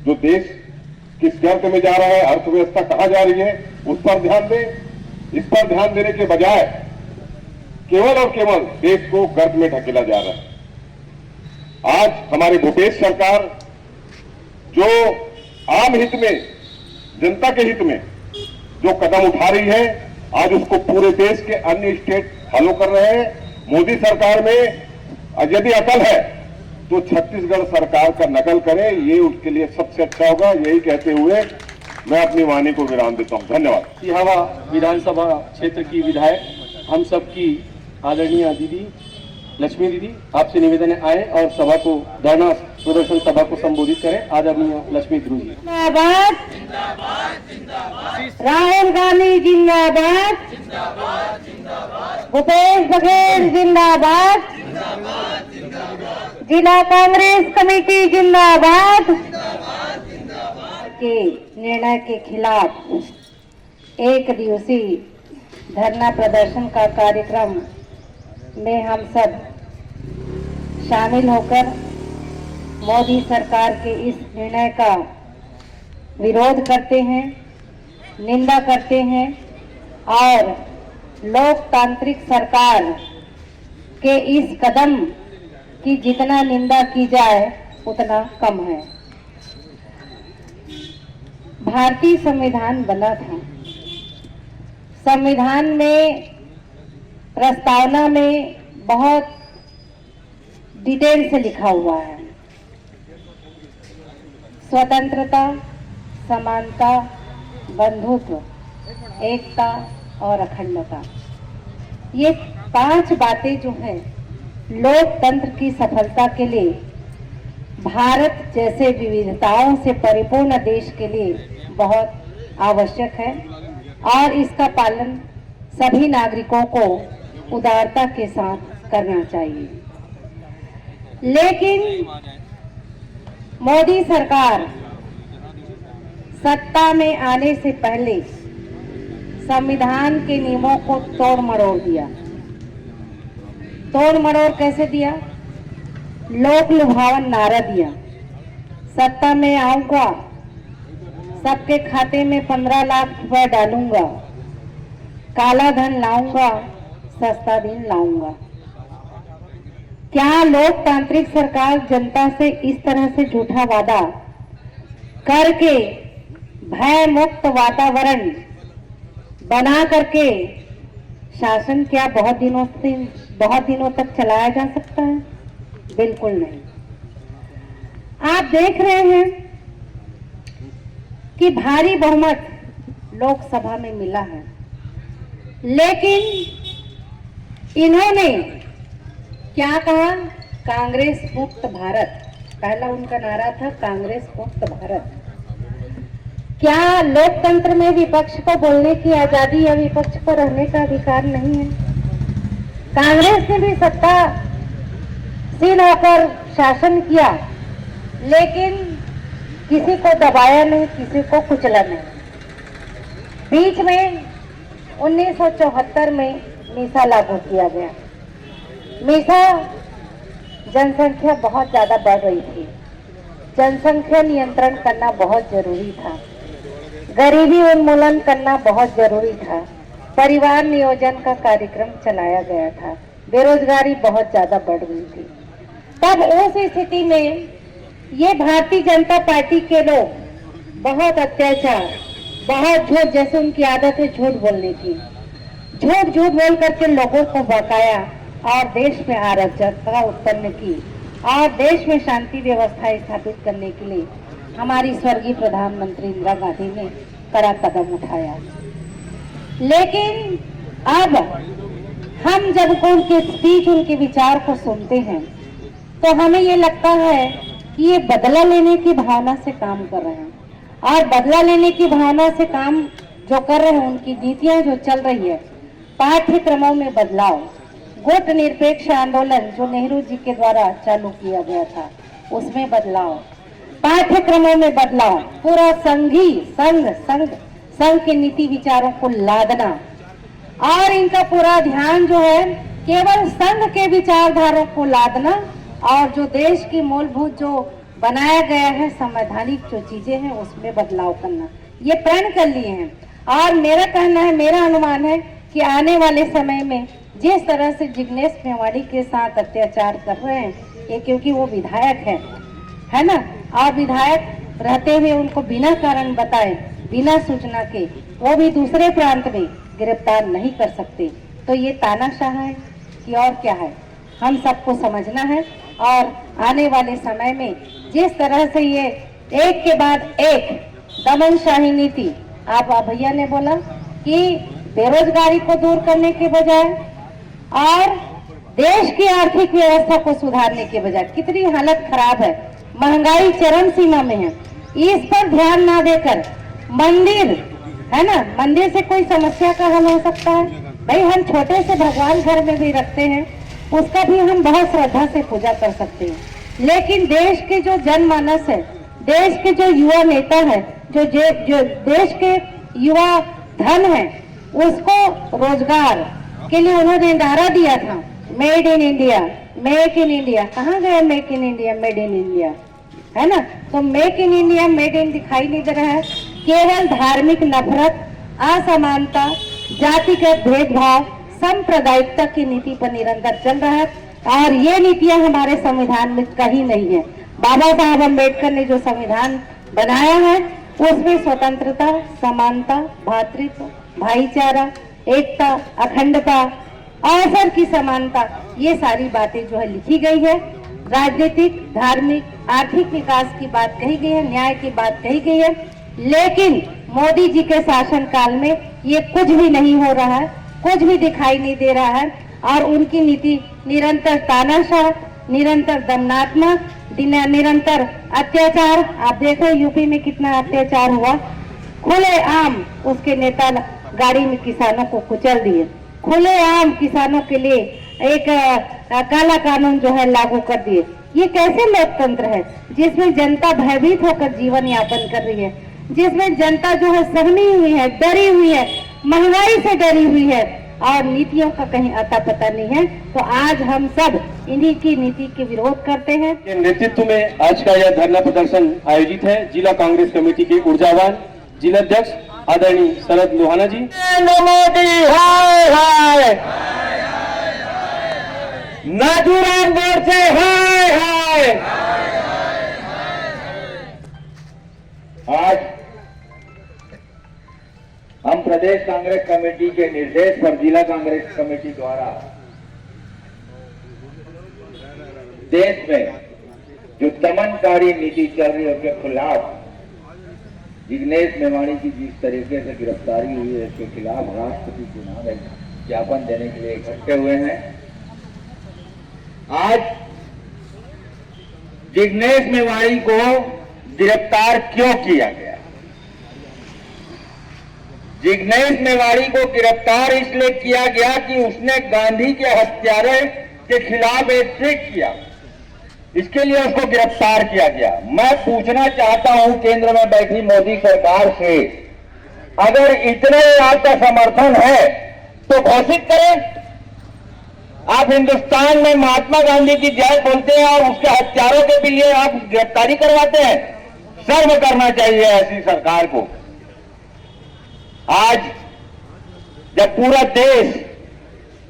जो देश किस गर्त में जा रहा है, अर्थव्यवस्था कहां जा रही है, उस पर ध्यान दें। इस पर ध्यान देने के बजाय केवल और केवल देश को गर्त में ढकेला जा रहा है। आज हमारी भूपेश सरकार जो आम हित में, जनता के हित में जो कदम उठा रही है, आज उसको पूरे देश के अन्य स्टेट फॉलो कर रहे हैं। मोदी सरकार में यदि अकल है तो छत्तीसगढ़ सरकार का नकल करें, ये उसके लिए सबसे अच्छा होगा। यही कहते हुए मैं अपनी वाणी को विराम देता हूं। धन्यवाद। सिहावा विधानसभा क्षेत्र की विधायक हम सबकी आदरणीय दीदी लक्ष्मी दीदी, आपसे निवेदन आए और सभा को धरना प्रदर्शन सभा को संबोधित करें। आदरणीय लक्ष्मी ध्रुव जी। जिंदाबाद, राहुल गांधी जिंदाबाद, भूपेश बघेल जिंदाबाद, जिला कांग्रेस कमेटी जिंदाबाद। के निर्णय के खिलाफ एक दिवसीय धरना प्रदर्शन का कार्यक्रम में हम सब शामिल होकर मोदी सरकार के इस निर्णय का विरोध करते हैं, निंदा करते हैं और लोकतांत्रिक सरकार के इस कदम की जितना निंदा की जाए उतना कम है। भारतीय संविधान बना था, संविधान में प्रस्तावना में बहुत डिटेल से लिखा हुआ है, स्वतंत्रता, समानता, बंधुत्व, एकता और अखंडता। ये 5 बातें जो हैं लोकतंत्र की सफलता के लिए, भारत जैसे विविधताओं से परिपूर्ण देश के लिए बहुत आवश्यक है और इसका पालन सभी नागरिकों को उदारता के साथ करना चाहिए। लेकिन मोदी सरकार सत्ता में आने से पहले संविधान के नियमों को तोड़ मरोड़ दिया। तोड़ मरोड़ कैसे दिया? लोक लुभावन नारा दिया, सत्ता में आऊंगा, सबके खाते में 15 लाख रुपए डालूंगा, काला धन लाऊंगा, सस्ता दिन लाऊंगा। क्या लोकतांत्रिक सरकार जनता से इस तरह से झूठा वादा करके भय मुक्त वातावरण बना करके शासन क्या बहुत दिनों तक चलाया जा सकता है? बिल्कुल नहीं। आप देख रहे हैं कि भारी बहुमत लोकसभा में मिला है, लेकिन इन्होंने क्या कहा? कांग्रेस मुक्त भारत। पहला उनका नारा था कांग्रेस मुक्त भारत। क्या लोकतंत्र में विपक्ष को बोलने की आजादी या विपक्ष को रहने का अधिकार नहीं है? कांग्रेस ने भी सत्तासीन होकर शासन किया, लेकिन किसी को दबाया नहीं, किसी को कुचला नहीं। बीच में 1974 में मीसा लागू किया गया। मीसा जनसंख्या बहुत ज्यादा बढ़ रही थी, जनसंख्या नियंत्रण करना बहुत जरूरी था, गरीबी उन्मूलन करना बहुत जरूरी था, परिवार नियोजन का कार्यक्रम चलाया गया था, बेरोजगारी बहुत ज्यादा बढ़ गई थी। तब उस स्थिति में ये भारतीय जनता पार्टी के लोग बहुत अत्याचार, बहुत झूठ, जैसे उनकी आदत है झूठ बोलने की, झूठ बोल करके लोगों को बहकाया और देश में अराजकता उत्पन्न की और देश में शांति व्यवस्था स्थापित करने के लिए हमारी स्वर्गीय प्रधानमंत्री इंदिरा गांधी ने कड़ा कदम उठाया। लेकिन अब हम जब उनके स्पीच, उनके विचार को सुनते हैं तो हमें ये लगता है कि ये बदला लेने की भावना से काम कर रहे हैं, और बदला लेने की भावना से काम जो कर रहे हैं, उनकी नीतियां जो चल रही है, पाठ्यक्रमों में बदलाव, गुट निरपेक्ष आंदोलन जो नेहरू जी के द्वारा चालू किया गया था उसमें बदलाव, पाठ्यक्रमों में बदलाव, पूरा संघ के नीति विचारों को लादना और इनका पूरा ध्यान जो है केवल संघ के विचारधारों को लादना और जो देश की मूलभूत जो बनाया गया है संवैधानिक जो चीजें हैं उसमें बदलाव करना, ये प्रण कर लिए हैं। और मेरा कहना है, मेरा अनुमान है कि आने वाले समय में जिस तरह से जिग्नेश मेवाड़ी के साथ अत्याचार कर रहे हैं, ये क्योंकि वो विधायक है ना, और विधायक रहते हुए उनको बिना कारण बताए, बिना सूचना के वो भी दूसरे प्रांत में गिरफ्तार नहीं कर सकते। तो ये तानाशाह है कि और क्या है, हम सबको समझना है। और आने वाले समय में जिस तरह से ये एक के बाद एक दमनशाही नीति, आप भैया ने बोला कि बेरोजगारी को दूर करने के बजाय और देश की आर्थिक व्यवस्था को सुधारने के बजाय, कितनी हालत खराब है, महंगाई चरम सीमा में है, इस पर ध्यान ना देकर मंदिर है ना, मंदिर से कोई समस्या का हल हो सकता है? भाई हम छोटे से भगवान घर में भी रखते हैं, उसका भी हम बहुत श्रद्धा से पूजा कर सकते हैं, लेकिन देश के जो जनमानस है, देश के जो युवा नेता है, जो देश के युवा धन है, उसको रोजगार के लिए उन्होंने नारा दिया था, made in India, make in India. कहाँ गया make in India, made in India, है ना? तो make in India, made in दिखाई नहीं दे रहा है। केवल धार्मिक नफरत, असमानता, जातिगत भेदभाव, सांप्रदायिकता की नीति पर निरंतर चल रहा है, और ये नीतियां हमारे संविधान में कहीं नहीं है। बाबा साहब अम्बेडकर ने जो संविधान बनाया है उसमें स्वतंत्रता, समानता, भातृत्व, भाईचारा, एकता, अखंडता, अवसर की समानता, ये सारी बातें जो है लिखी गई है। राजनीतिक, धार्मिक, आर्थिक विकास की बात कही गई है, न्याय की बात कही गई है, लेकिन मोदी जी के शासनकाल में ये कुछ भी नहीं हो रहा है, कुछ भी दिखाई नहीं दे रहा है। और उनकी नीति निरंतर तानाशाह, निरंतर दमनात्मक, निरंतर अत्याचार। आप देखो यूपी में कितना अत्याचार हुआ, खुलेआम उसके नेता गाड़ी में किसानों को कुचल दिए, खुलेआम किसानों के लिए एक काला कानून जो है लागू कर दिए। ये कैसे लोकतंत्र है जिसमें जनता भयभीत होकर जीवन यापन कर रही है, जिसमें जनता जो है सहमी हुई है, डरी हुई है, महंगाई से डरी हुई है, और नीतियों का कहीं अता पता नहीं है। तो आज हम सब इन्हीं की नीति के विरोध करते हैं। के नेतृत्व में आज का यह धरना प्रदर्शन आयोजित है। जिला कांग्रेस कमेटी के ऊर्जावान जिलाध्यक्ष आदरणीय शरद लोहाना जी। मोदी हाय हाय, नाथूराम गोडसे हाय हाय। आज हम प्रदेश कांग्रेस कमेटी के निर्देश पर जिला कांग्रेस कमेटी द्वारा देश में जो दमनकारी नीति चल रही है उसके खिलाफ, जिग्नेश मेवाड़ी की जिस तरीके से गिरफ्तारी हुई है उसके खिलाफ राष्ट्रपति के नाम ज्ञापन देने के लिए इकट्ठे हुए हैं। आज जिग्नेश मेवाड़ी को गिरफ्तार क्यों किया गया? जिग्नेश मेवाड़ी को गिरफ्तार इसलिए किया गया कि उसने गांधी के हत्यारे के खिलाफ एक ट्वीट किया, इसके लिए उसको गिरफ्तार किया गया। मैं पूछना चाहता हूं केंद्र में बैठी मोदी सरकार से, अगर इतने आपका समर्थन है तो घोषित करें। आप हिंदुस्तान में महात्मा गांधी की जय बोलते हैं और उसके हत्यारों के लिए आप गिरफ्तारी करवाते हैं। शर्म करना चाहिए ऐसी सरकार को। आज जब पूरा देश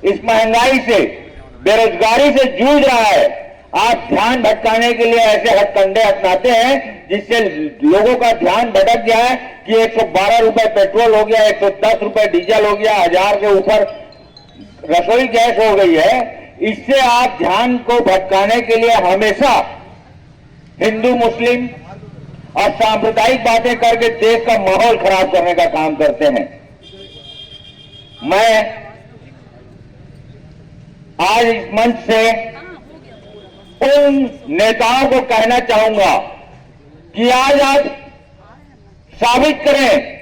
इस महंगाई से, बेरोजगारी से जूझ रहा है, आप ध्यान भटकाने के लिए ऐसे हथकंडे अपनाते हैं जिससे लोगों का ध्यान भटक गया है कि 112 रुपए पेट्रोल हो गया, 110 रुपए डीजल हो गया, 1000 के ऊपर रसोई गैस हो गई है। इससे आप ध्यान को भटकाने के लिए हमेशा हिंदू मुस्लिम और सांप्रदायिक बातें करके देश का माहौल खराब करने का काम करते हैं। मैं आज इस मंच से उन नेताओं को कहना चाहूंगा कि आज आप साबित करें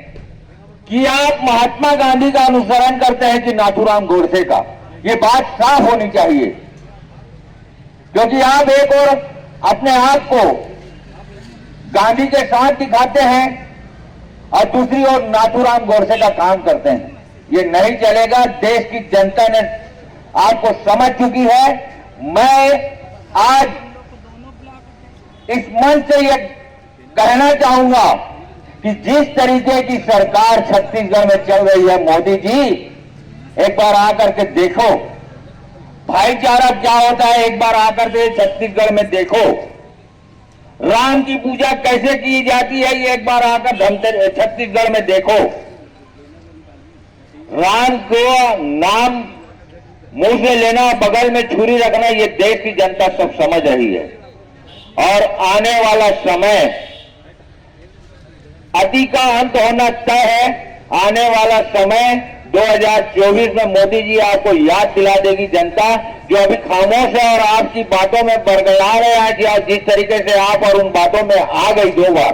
कि आप महात्मा गांधी का अनुसरण करते हैं कि नाथूराम गोडसे का। ये बात साफ होनी चाहिए, क्योंकि आप एक और अपने आप को गांधी के साथ दिखाते हैं और दूसरी ओर नाथूराम गोडसे का काम करते हैं। ये नहीं चलेगा। देश की जनता ने आपको समझ चुकी है। मैं आज इस मंच से ये कहना चाहूंगा कि जिस तरीके की सरकार छत्तीसगढ़ में चल रही है, मोदी जी एक बार आकर के देखो भाईचारा क्या होता है, एक बार आकर के छत्तीसगढ़ में देखो राम की पूजा कैसे की जाती है, ये एक बार आकर छत्तीसगढ़ में देखो। राम को नाम मुंह से लेना, बगल में छुरी रखना, ये देश की जनता सब समझ रही है। और आने वाला समय अति का अंत होना तय है। आने वाला समय 2024 में मोदी जी आपको याद दिला देगी जनता, जो अभी खामोश है और आपकी बातों में बरगला रहे हैं कि आज जिस तरीके से आप और उन बातों में आ गई 2 बार,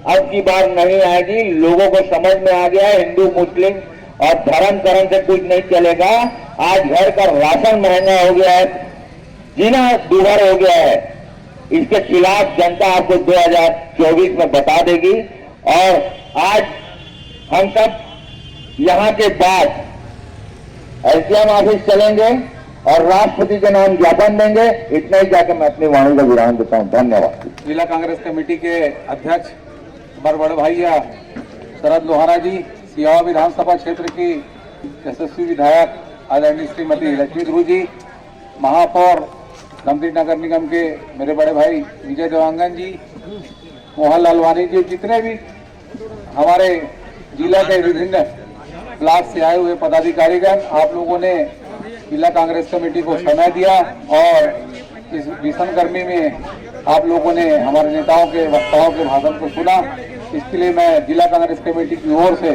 अब की बार नहीं आएगी। लोगों को समझ में आ गया है हिंदू मुस्लिम और धर्म कर्म से कुछ नहीं चलेगा। आज घर का राशन महंगा हो गया है, जीना दुभर हो गया है। इसके खिलाफ जनता आपको 2024 में बता देगी। और आज हम सब यहां के बाद एसडीएम ऑफिस चलेंगे और राष्ट्रपति के नाम ज्ञापन देंगे। इतना ही जाकर मैं अपनी वाणी का विराम देता हूं। धन्यवाद। जिला कांग्रेस कमेटी के अध्यक्ष हमारे बड़े भैया शरद लोहारा जी, सियावा विधानसभा क्षेत्र की यशस्वी विधायक आदरणीय श्रीमती लक्ष्मी ध्रुव जी, महापौर धमतरी नगर निगम के मेरे बड़े भाई विजय देवांगन जी, मोहन लालवानी जी, जितने भी हमारे जिला के विभिन्न ब्लॉक से आए हुए पदाधिकारीगण, आप लोगों ने जिला कांग्रेस कमेटी को समय दिया और इस भीषण गर्मी में आप लोगों ने हमारे नेताओं के वक्ताओं के भाषण को सुना। इसके लिए मैं जिला कांग्रेस कमेटी की ओर से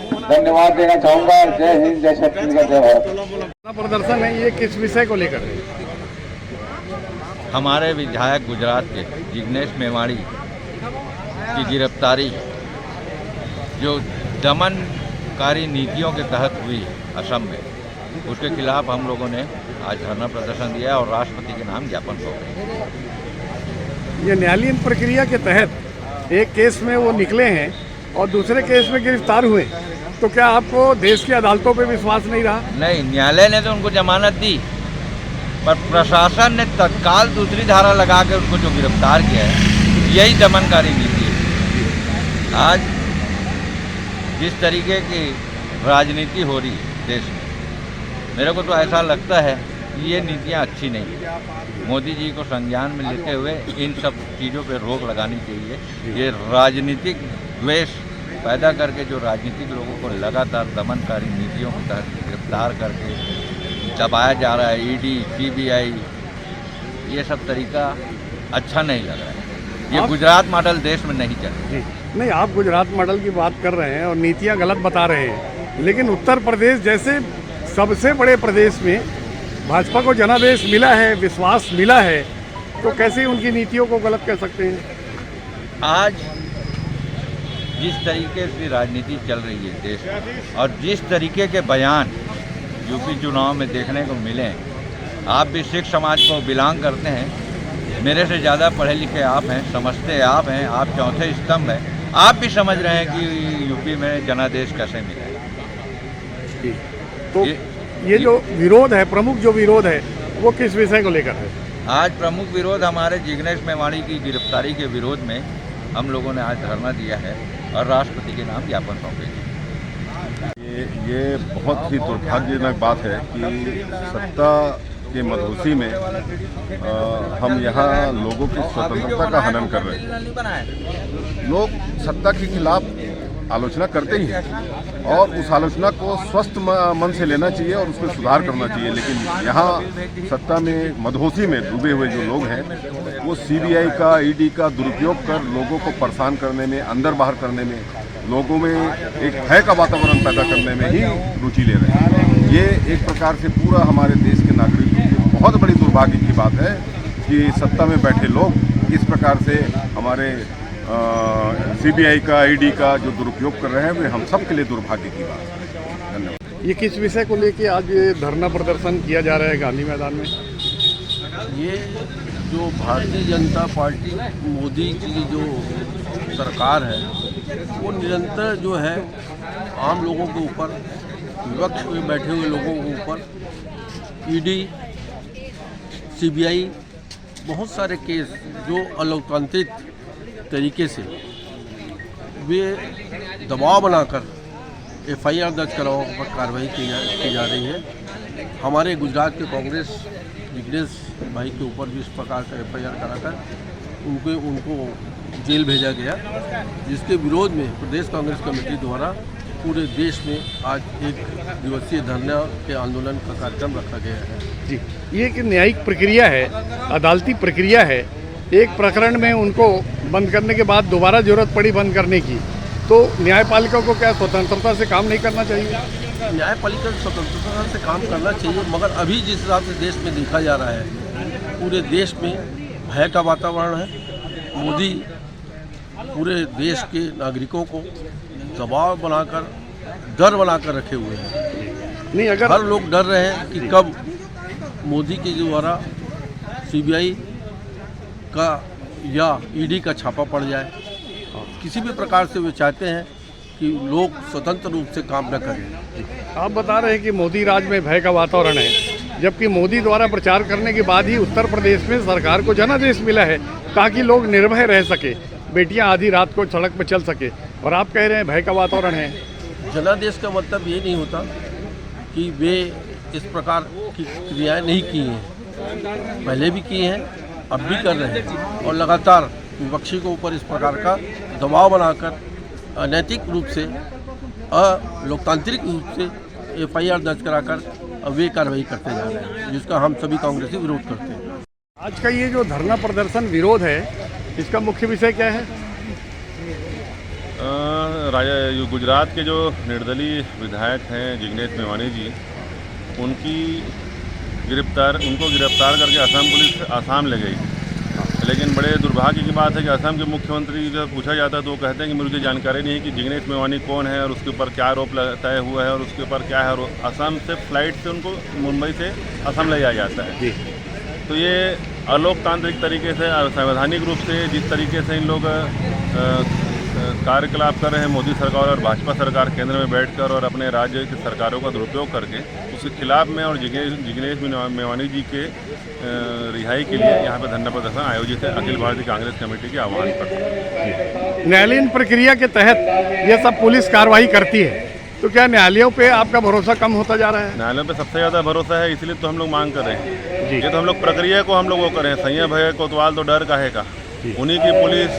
धन्यवाद देना चाहूंगा। जय हिंद, जय छत्तीसगढ़, जय भारत। प्रदर्शन है ये किस विषय को लेकर है? हमारे विधायक गुजरात के जिग्नेश मेवाड़ी की गिरफ्तारी जो दमनकारी नीतियों के तहत हुई असम में, उसके खिलाफ हम लोगों ने आज धरना प्रदर्शन दिया और राष्ट्रपति के नाम ज्ञापन सौंपे। ये न्यायालयीन प्रक्रिया के तहत एक केस में वो निकले हैं और दूसरे केस में गिरफ्तार हुए, तो क्या आपको देश की अदालतों पे विश्वास नहीं रहा? नहीं, न्यायालय ने तो उनको जमानत दी, पर प्रशासन ने तत्काल दूसरी धारा लगा के उनको जो गिरफ्तार किया है, यही दमनकारी नीति है। आज जिस तरीके की राजनीति हो रही है देश में, मेरे को तो ऐसा लगता है कि ये नीतियाँ अच्छी नहीं है। मोदी जी को संज्ञान में लेते हुए इन सब चीज़ों पे रोक लगानी चाहिए। ये राजनीतिक द्वेष पैदा करके जो राजनीतिक लोगों को लगातार दमनकारी नीतियों के तहत गिरफ्तार करके दबाया जा रहा है, ईडी, सीबीआई, ये सब तरीका अच्छा नहीं लग रहा है। ये गुजरात मॉडल देश में नहीं चल। नहीं, आप गुजरात मॉडल की बात कर रहे हैं और नीतियाँ गलत बता रहे हैं, लेकिन उत्तर प्रदेश जैसे सबसे बड़े प्रदेश में भाजपा को जनादेश मिला है, विश्वास मिला है, तो कैसे उनकी नीतियों को गलत कह सकते हैं? आज जिस तरीके से राजनीति चल रही है देश में और जिस तरीके के बयान यूपी चुनाव में देखने को मिले, आप भी सिख समाज को बिलोंग करते हैं, मेरे से ज़्यादा पढ़े लिखे आप हैं, समझते आप हैं, आप चौथे स्तंभ हैं, आप भी समझ रहे हैं कि यूपी में जनादेश कैसे मिला है। तो ये जो विरोध है, प्रमुख जो विरोध है, वो किस विषय को लेकर है? आज प्रमुख विरोध हमारे जिग्नेश मेवाड़ी की गिरफ्तारी के विरोध में हम लोगों ने आज धरना दिया है और राष्ट्रपति के नाम ज्ञापन सौंपेंगे। ये बहुत ही दुर्भाग्यजनक बात है कि सत्ता के मधोसी में हम यहाँ लोगों की स्वतंत्रता का हनन कर रहे हैं। लोग सत्ता के खिलाफ आलोचना करते ही हैं और उस आलोचना को स्वस्थ मन से लेना चाहिए और उसमें सुधार करना चाहिए, लेकिन यहाँ सत्ता में मधोसी में डूबे हुए जो लोग हैं वो सीबीआई का, ईडी का दुरुपयोग कर लोगों को परेशान करने में, अंदर बाहर करने में, लोगों में एक भय का वातावरण पैदा करने में ही रुचि ले रहे हैं। ये एक प्रकार से पूरा हमारे देश के नागरिकों की बहुत बड़ी दुर्भाग्य की बात है कि सत्ता में बैठे लोग इस प्रकार से हमारे सीबीआई का, ईडी का जो दुरुपयोग कर रहे हैं, वे हम सब के लिए दुर्भाग्य की बात है। धन्यवाद। ये किस विषय को लेके आज ये धरना प्रदर्शन किया जा रहा है गांधी मैदान में? ये जो भारतीय जनता पार्टी मोदी की जो सरकार है, वो निरंतर जो है आम लोगों के ऊपर, विपक्ष में बैठे हुए लोगों के ऊपर ईडी, सीबीआई बहुत सारे केस जो अलोकतांत्रिक तरीके से वे दबाव बनाकर FIR दर्ज कराने पर कार्रवाई की जा रही है। हमारे गुजरात के कांग्रेस जिग्नेश भाई के ऊपर भी इस प्रकार का FIR कराकर उनको जेल भेजा गया, जिसके विरोध में प्रदेश कांग्रेस कमेटी द्वारा पूरे देश में आज एक दिवसीय धरना के आंदोलन का कार्यक्रम रखा गया है। जी, ये एक न्यायिक प्रक्रिया है, अदालती प्रक्रिया है। एक प्रकरण में उनको बंद करने के बाद दोबारा जरूरत पड़ी बंद करने की, तो न्यायपालिका को क्या स्वतंत्रता से काम नहीं करना चाहिए? न्यायपालिका स्वतंत्रता से काम करना चाहिए, मगर अभी जिस हिसाब से देश में देखा जा रहा है, पूरे देश में भय का वातावरण है। मोदी पूरे देश के नागरिकों को दबाव बनाकर, डर बनाकर रखे हुए हैं। नहीं, अगर हर लोग डर रहे हैं कि कब मोदी के द्वारा CBI का या ED का छापा पड़ जाए। किसी भी प्रकार से वे चाहते हैं कि लोग स्वतंत्र रूप से काम न करें। आप बता रहे हैं कि मोदी राज में भय का वातावरण है, जबकि मोदी द्वारा प्रचार करने के बाद ही उत्तर प्रदेश में सरकार को जनादेश मिला है ताकि लोग निर्भय रह सके, बेटियां आधी रात को सड़क पर चल सके, और आप कह रहे हैं भय का वातावरण है। जनादेश का मतलब ये नहीं होता कि वे इस प्रकार की क्रियाएं नहीं की हैं, पहले भी की हैं, अब भी कर रहे हैं, और लगातार विपक्षी को ऊपर इस प्रकार का दबाव बनाकर अनैतिक रूप से, अलोकतांत्रिक रूप से FIR दर्ज कराकर वे कार्रवाई करते जा रहे हैं, जिसका हम सभी कांग्रेसी विरोध करते हैं। आज का ये जो धरना प्रदर्शन विरोध है, इसका मुख्य विषय क्या है? गुजरात के जो निर्दलीय विधायक हैं जिग्नेश मेवानी जी, उनको गिरफ्तार करके असम पुलिस आसाम ले गई। लेकिन बड़े दुर्भाग्य की बात है कि असम के मुख्यमंत्री जब पूछा जाता है तो वो कहते हैं कि मुझे जानकारी नहीं है कि जिग्नेश मेवानी कौन है और उसके ऊपर क्या आरोप तय हुआ है और उसके ऊपर क्या है। असम से फ्लाइट से उनको मुंबई से असम ले जाया जाता है। तो ये अलोकतांत्रिक तरीके से, संवैधानिक रूप से जिस तरीके से इन लोग कार्यकलाप कर रहे हैं, मोदी सरकार और भाजपा सरकार केंद्र में बैठकर और अपने राज्य की सरकारों का दुरुपयोग करके, उसके खिलाफ में और जिग्नेश मेवानी जी के रिहाई के लिए यहाँ पे धरना प्रदर्शन आयोजित है अखिल भारतीय कांग्रेस कमेटी के आह्वान पर। न्यायालयीन प्रक्रिया के तहत ये सब पुलिस कार्रवाई करती है, तो क्या न्यायालयों पे आपका भरोसा कम होता जा रहा है? न्यायालयों पे सबसे ज़्यादा भरोसा है, इसलिए तो हम लोग मांग कर रहे हैं। ये तो हम लोग प्रक्रिया को हम लोग वो करें, सैया भय कोतवाल तो डर काहे का। उन्हीं की पुलिस,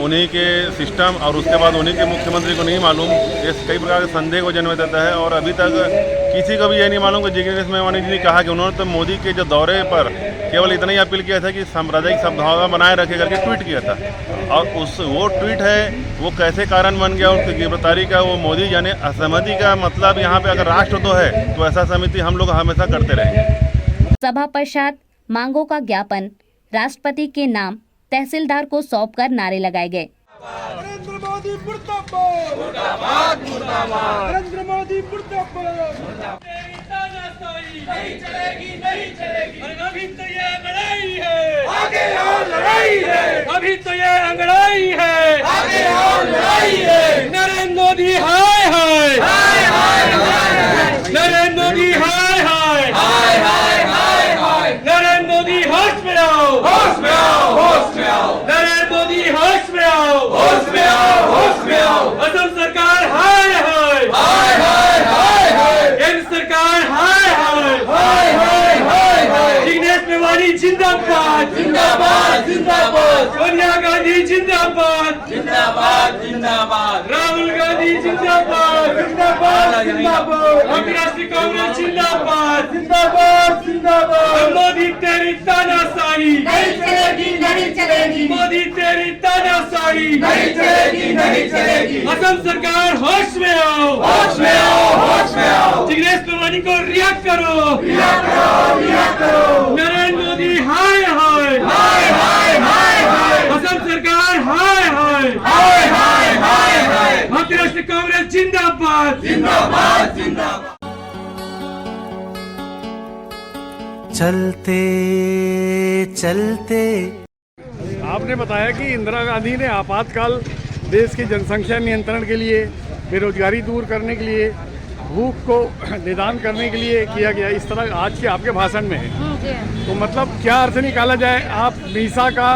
उन्हीं के सिस्टम और उसके बाद उन्हीं के मुख्यमंत्री को नहीं मालूम, ये कई प्रकार के संदेह को जन्म देता है। और अभी तक किसी को भी ये नहीं मालूम कि जिग्नेश मेवानी जी ने कहा कि उन्होंने तो मोदी के जो दौरे पर केवल इतना ही अपील किया था कि साम्राज्यिक सद्भावना बनाए रखे करके ट्वीट किया था, और वो ट्वीट है वो कैसे कारण बन गया उनकी गिरफ्तारी का, वो मोदी जाने। असहमति का मतलब यहाँ पे अगर राष्ट्र तो है तो ऐसा समिति हम लोग हमेशा करते रहेंगे। सभा पश्चात मांगों का ज्ञापन राष्ट्रपति के नाम तहसीलदार को सौंपकर नारे लगाए गए। नरेंद्र मोदी मुर्दाबाद, मुर्दाबाद, मुर्दाबाद। नरेंद्र मोदी मुर्दाबाद। नहीं चलेगी, नहीं चलेगी। अभी तो ये लड़ाई है, आगे और लड़ाई है। अभी तो ये अंगड़ाई है, आगे और लड़ाई है। नरेंद्र मोदी हाय हाय, हाय हाय हाय। नरेंद्र मोदी हाय हाय, हाय हाय हाय हाय। नरेंद्र मोदी होश में आओ, होश में आओ, होश में आओ। नरेंद्र मोदी होश में आओ, होश में आओ, होश में आओ। असम सरकार हाय हाय, हाय हाय हाय हाय। केंद्र सरकार हाय हाय, हाय हाय हाय हाय। जिग्नेश मेवानी जिंदाबाद, जिंदाबाद, जिंदाबाद। सोनिया गांधी जिंदाबाद, जिंदाबाद, जिंदाबाद। राहुल गांधी जिंदाबाद, जिंदाबाद, जिंदाबाद। राष्ट्रीय कांग्रेस जिंदाबाद, जिंदाबाद, जिंदाबाद। मोदी तेरी तानाशाही नहीं चलेगी, नहीं चलेगी। मोदी तेरी तानाशाही नहीं चलेगी, नहीं चलेगी। असम सरकार होश में आओ, होश में आओ, होश में आओ। जिग्नेश मेवानी को रिहा करो, रिहा करो, रिहा करो। नरेंद्र मोदी हाय हाय, हाय हाय हाय हाय। असम सरकार हाय हाय, हाय हाय हाय हाय। भारतीय राष्ट्रीय कांग्रेस जिंदाबाद, जिंदाबाद, जिंदाबाद। चलते चलते आपने बताया कि इंदिरा गांधी ने आपातकाल देश की जनसंख्या नियंत्रण के लिए, बेरोजगारी दूर करने के लिए भूख को निदान करने के लिए किया गया, इस तरह आज के आपके भाषण में है। जी। तो मतलब क्या अर्थ निकाला जाए, आप मीसा का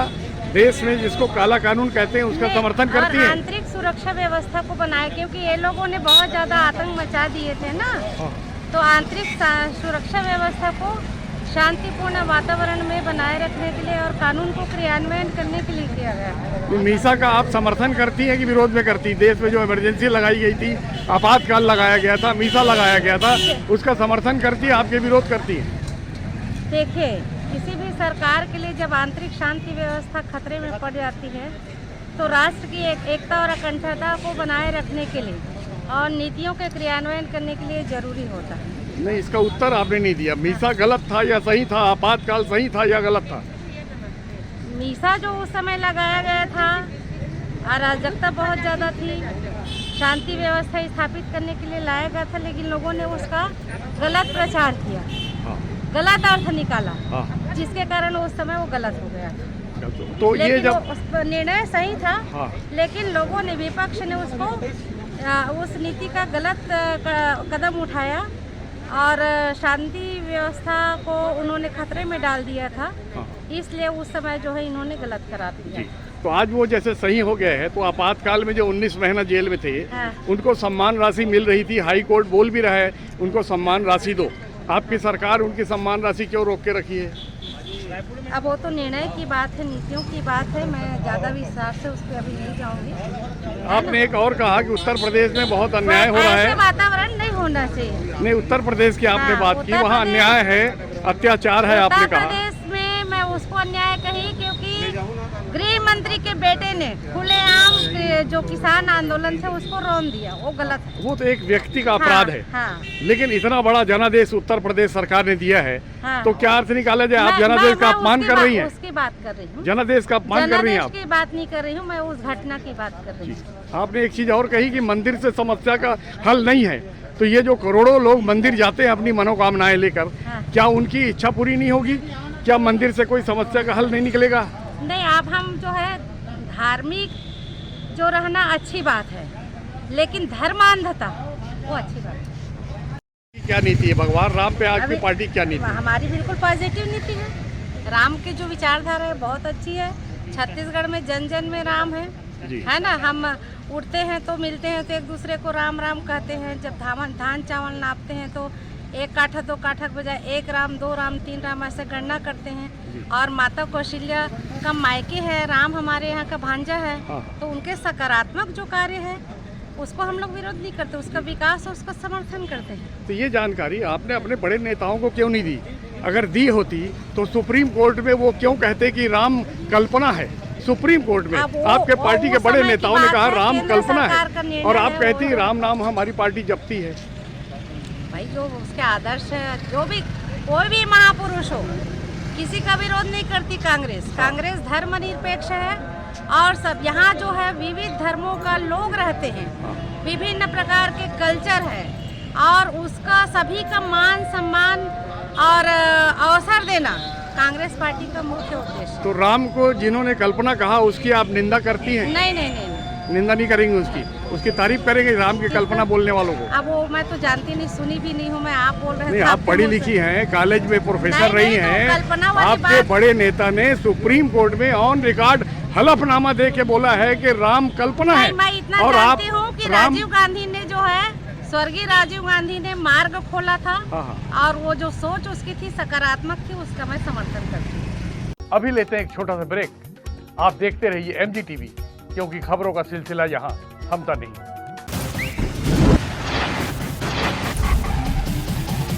देश में जिसको काला कानून कहते हैं उसका समर्थन करती हैं? आंतरिक सुरक्षा व्यवस्था को बनाए, क्योंकि ये लोगों ने बहुत ज़्यादा आतंक मचा दिए थे ना, तो आंतरिक सुरक्षा व्यवस्था को शांतिपूर्ण वातावरण में बनाए रखने के लिए और कानून को क्रियान्वयन करने के लिए किया गया है। तो मीसा का आप समर्थन करती हैं कि विरोध में करती? देश में जो इमरजेंसी लगाई गई थी, आपातकाल लगाया गया था, मीसा लगाया गया था, उसका समर्थन करती है, आपके विरोध करती है? देखिए, किसी भी सरकार के लिए जब आंतरिक शांति व्यवस्था खतरे में पड़ जाती है तो राष्ट्र की एकता और अखंडता को बनाए रखने के लिए और नीतियों के क्रियान्वयन करने के लिए जरूरी होता है। नहीं, इसका उत्तर आपने नहीं दिया। मीसा गलत था या सही था? आपातकाल सही था या गलत था? मीसा जो उस समय लगाया गया था, अराजकता बहुत ज़्यादा थी, शांति व्यवस्था स्थापित करने के लिए लाया गया था, लेकिन लोगों ने उसका गलत प्रचार किया, गलत अर्थ निकाला, जिसके कारण उस समय वो गलत हो गया। तो लेकिन ये जब निर्णय सही था, लेकिन लोगों ने, विपक्ष ने उसको उस नीति का गलत कदम उठाया और शांति व्यवस्था को उन्होंने खतरे में डाल दिया था, इसलिए उस समय जो है इन्होंने गलत करार दिया। तो आज वो जैसे सही हो गए हैं, तो आपातकाल में जो 19 महीना जेल में थे, उनको सम्मान राशि मिल रही थी, हाई कोर्ट बोल भी रहा है उनको सम्मान राशि दो, आपकी सरकार उनकी सम्मान राशि क्यों रोक के रखी है? अब वो तो निर्णय की बात है, नीतियों की बात है, मैं ज़्यादा विस्तार से उस पर अभी नहीं जाऊंगी। आपने एक और कहा कि उत्तर प्रदेश में बहुत अन्याय हो रहा है, वातावरण नहीं होना चाहिए। नहीं, उत्तर प्रदेश की आपने बात की, वहाँ अन्याय है, अत्याचार है, आपने कहा। उत्तर प्रदेश में मैं उसको अन्याय कही क्योंकि गृह मंत्री के बेटे ने खुलेआम जो किसान आंदोलन से उसको रोन दिया, वो गलत है। वो तो एक व्यक्ति का अपराध है, लेकिन इतना बड़ा जनादेश उत्तर प्रदेश सरकार ने दिया है, तो क्या अर्थ निकाला जाए? आप जनादेश का अपमान कर रही हैं? उसकी बात कर रही हूँ, जनादेश का अपमान कर रही हैं आप? की बात नहीं कर रही हूँ, मैं उस घटना की बात कर रही हूँ। आपने एक चीज और कही कि मंदिर से समस्या का हल नहीं है, तो ये जो करोड़ों लोग मंदिर जाते हैं अपनी मनोकामनाएं लेकर, क्या उनकी इच्छा पूरी नहीं होगी? क्या मंदिर से कोई समस्या का हल नहीं निकलेगा? नहीं, अब हम जो है धार्मिक जो रहना अच्छी बात है, लेकिन धर्मांधता वो अच्छी बात है। क्या नीति है भगवान राम पे आपकी पार्टी क्या नीति? हमारी बिल्कुल पॉजिटिव नीति है, राम की जो विचारधारा है बहुत अच्छी है। छत्तीसगढ़ में जन जन में राम है ना। हम उठते हैं तो मिलते हैं तो एक दूसरे को राम राम कहते हैं। जब धान चावल नापते हैं तो 1 काठा 2 काठा के बजाय 1 राम 2 राम 3 राम ऐसे गणना करते हैं। और माता कौशल्या का मायके है, राम हमारे यहाँ का भांजा है, तो उनके सकारात्मक जो कार्य है उसको हम लोग विरोध नहीं करते, उसका विकास और उसका समर्थन करते हैं। तो ये जानकारी आपने अपने बड़े नेताओं को क्यों नहीं दी? अगर दी होती तो सुप्रीम कोर्ट में वो क्यों कहते कि राम कल्पना है? सुप्रीम कोर्ट में आपके पार्टी के बड़े नेताओं ने कहा राम कल्पना है, और आप कहती राम नाम हमारी पार्टी जपती है। भाई जो उसके आदर्श है, जो भी कोई भी महापुरुष हो, किसी का विरोध नहीं करती कांग्रेस। कांग्रेस धर्मनिरपेक्ष है और सब यहाँ जो है विविध धर्मों का लोग रहते हैं, विभिन्न प्रकार के कल्चर है और उसका सभी का मान सम्मान और अवसर देना कांग्रेस पार्टी का मुख्य उद्देश्य। तो राम को जिन्होंने कल्पना कहा उसकी आप निंदा करती हैं? नहीं नहीं नहीं, निंदा नहीं करेंगे उसकी तारीफ करेंगे राम की कल्पना बोलने वालों को? अब वो मैं तो जानती नहीं, सुनी भी नहीं हूँ मैं, आप बोल रहे हैं। नहीं, आप पढ़ी लिखी हैं, कॉलेज में प्रोफेसर रही हैं, आपके बड़े नेता ने सुप्रीम कोर्ट में ऑन रिकॉर्ड हलफनामा दे के बोला है कि राम कल्पना है। मैं इतना जानती हूँ कि राजीव गांधी ने जो है, स्वर्गीय राजीव गांधी ने मार्ग खोला था और वो जो सोच उसकी थी सकारात्मक थी, उसका मैं समर्थन करती हूँ। अभी लेते हैं एक छोटा सा ब्रेक। आप देखते रहिए MG TV, क्योंकि खबरों का सिलसिला यहाँ थमता नहीं।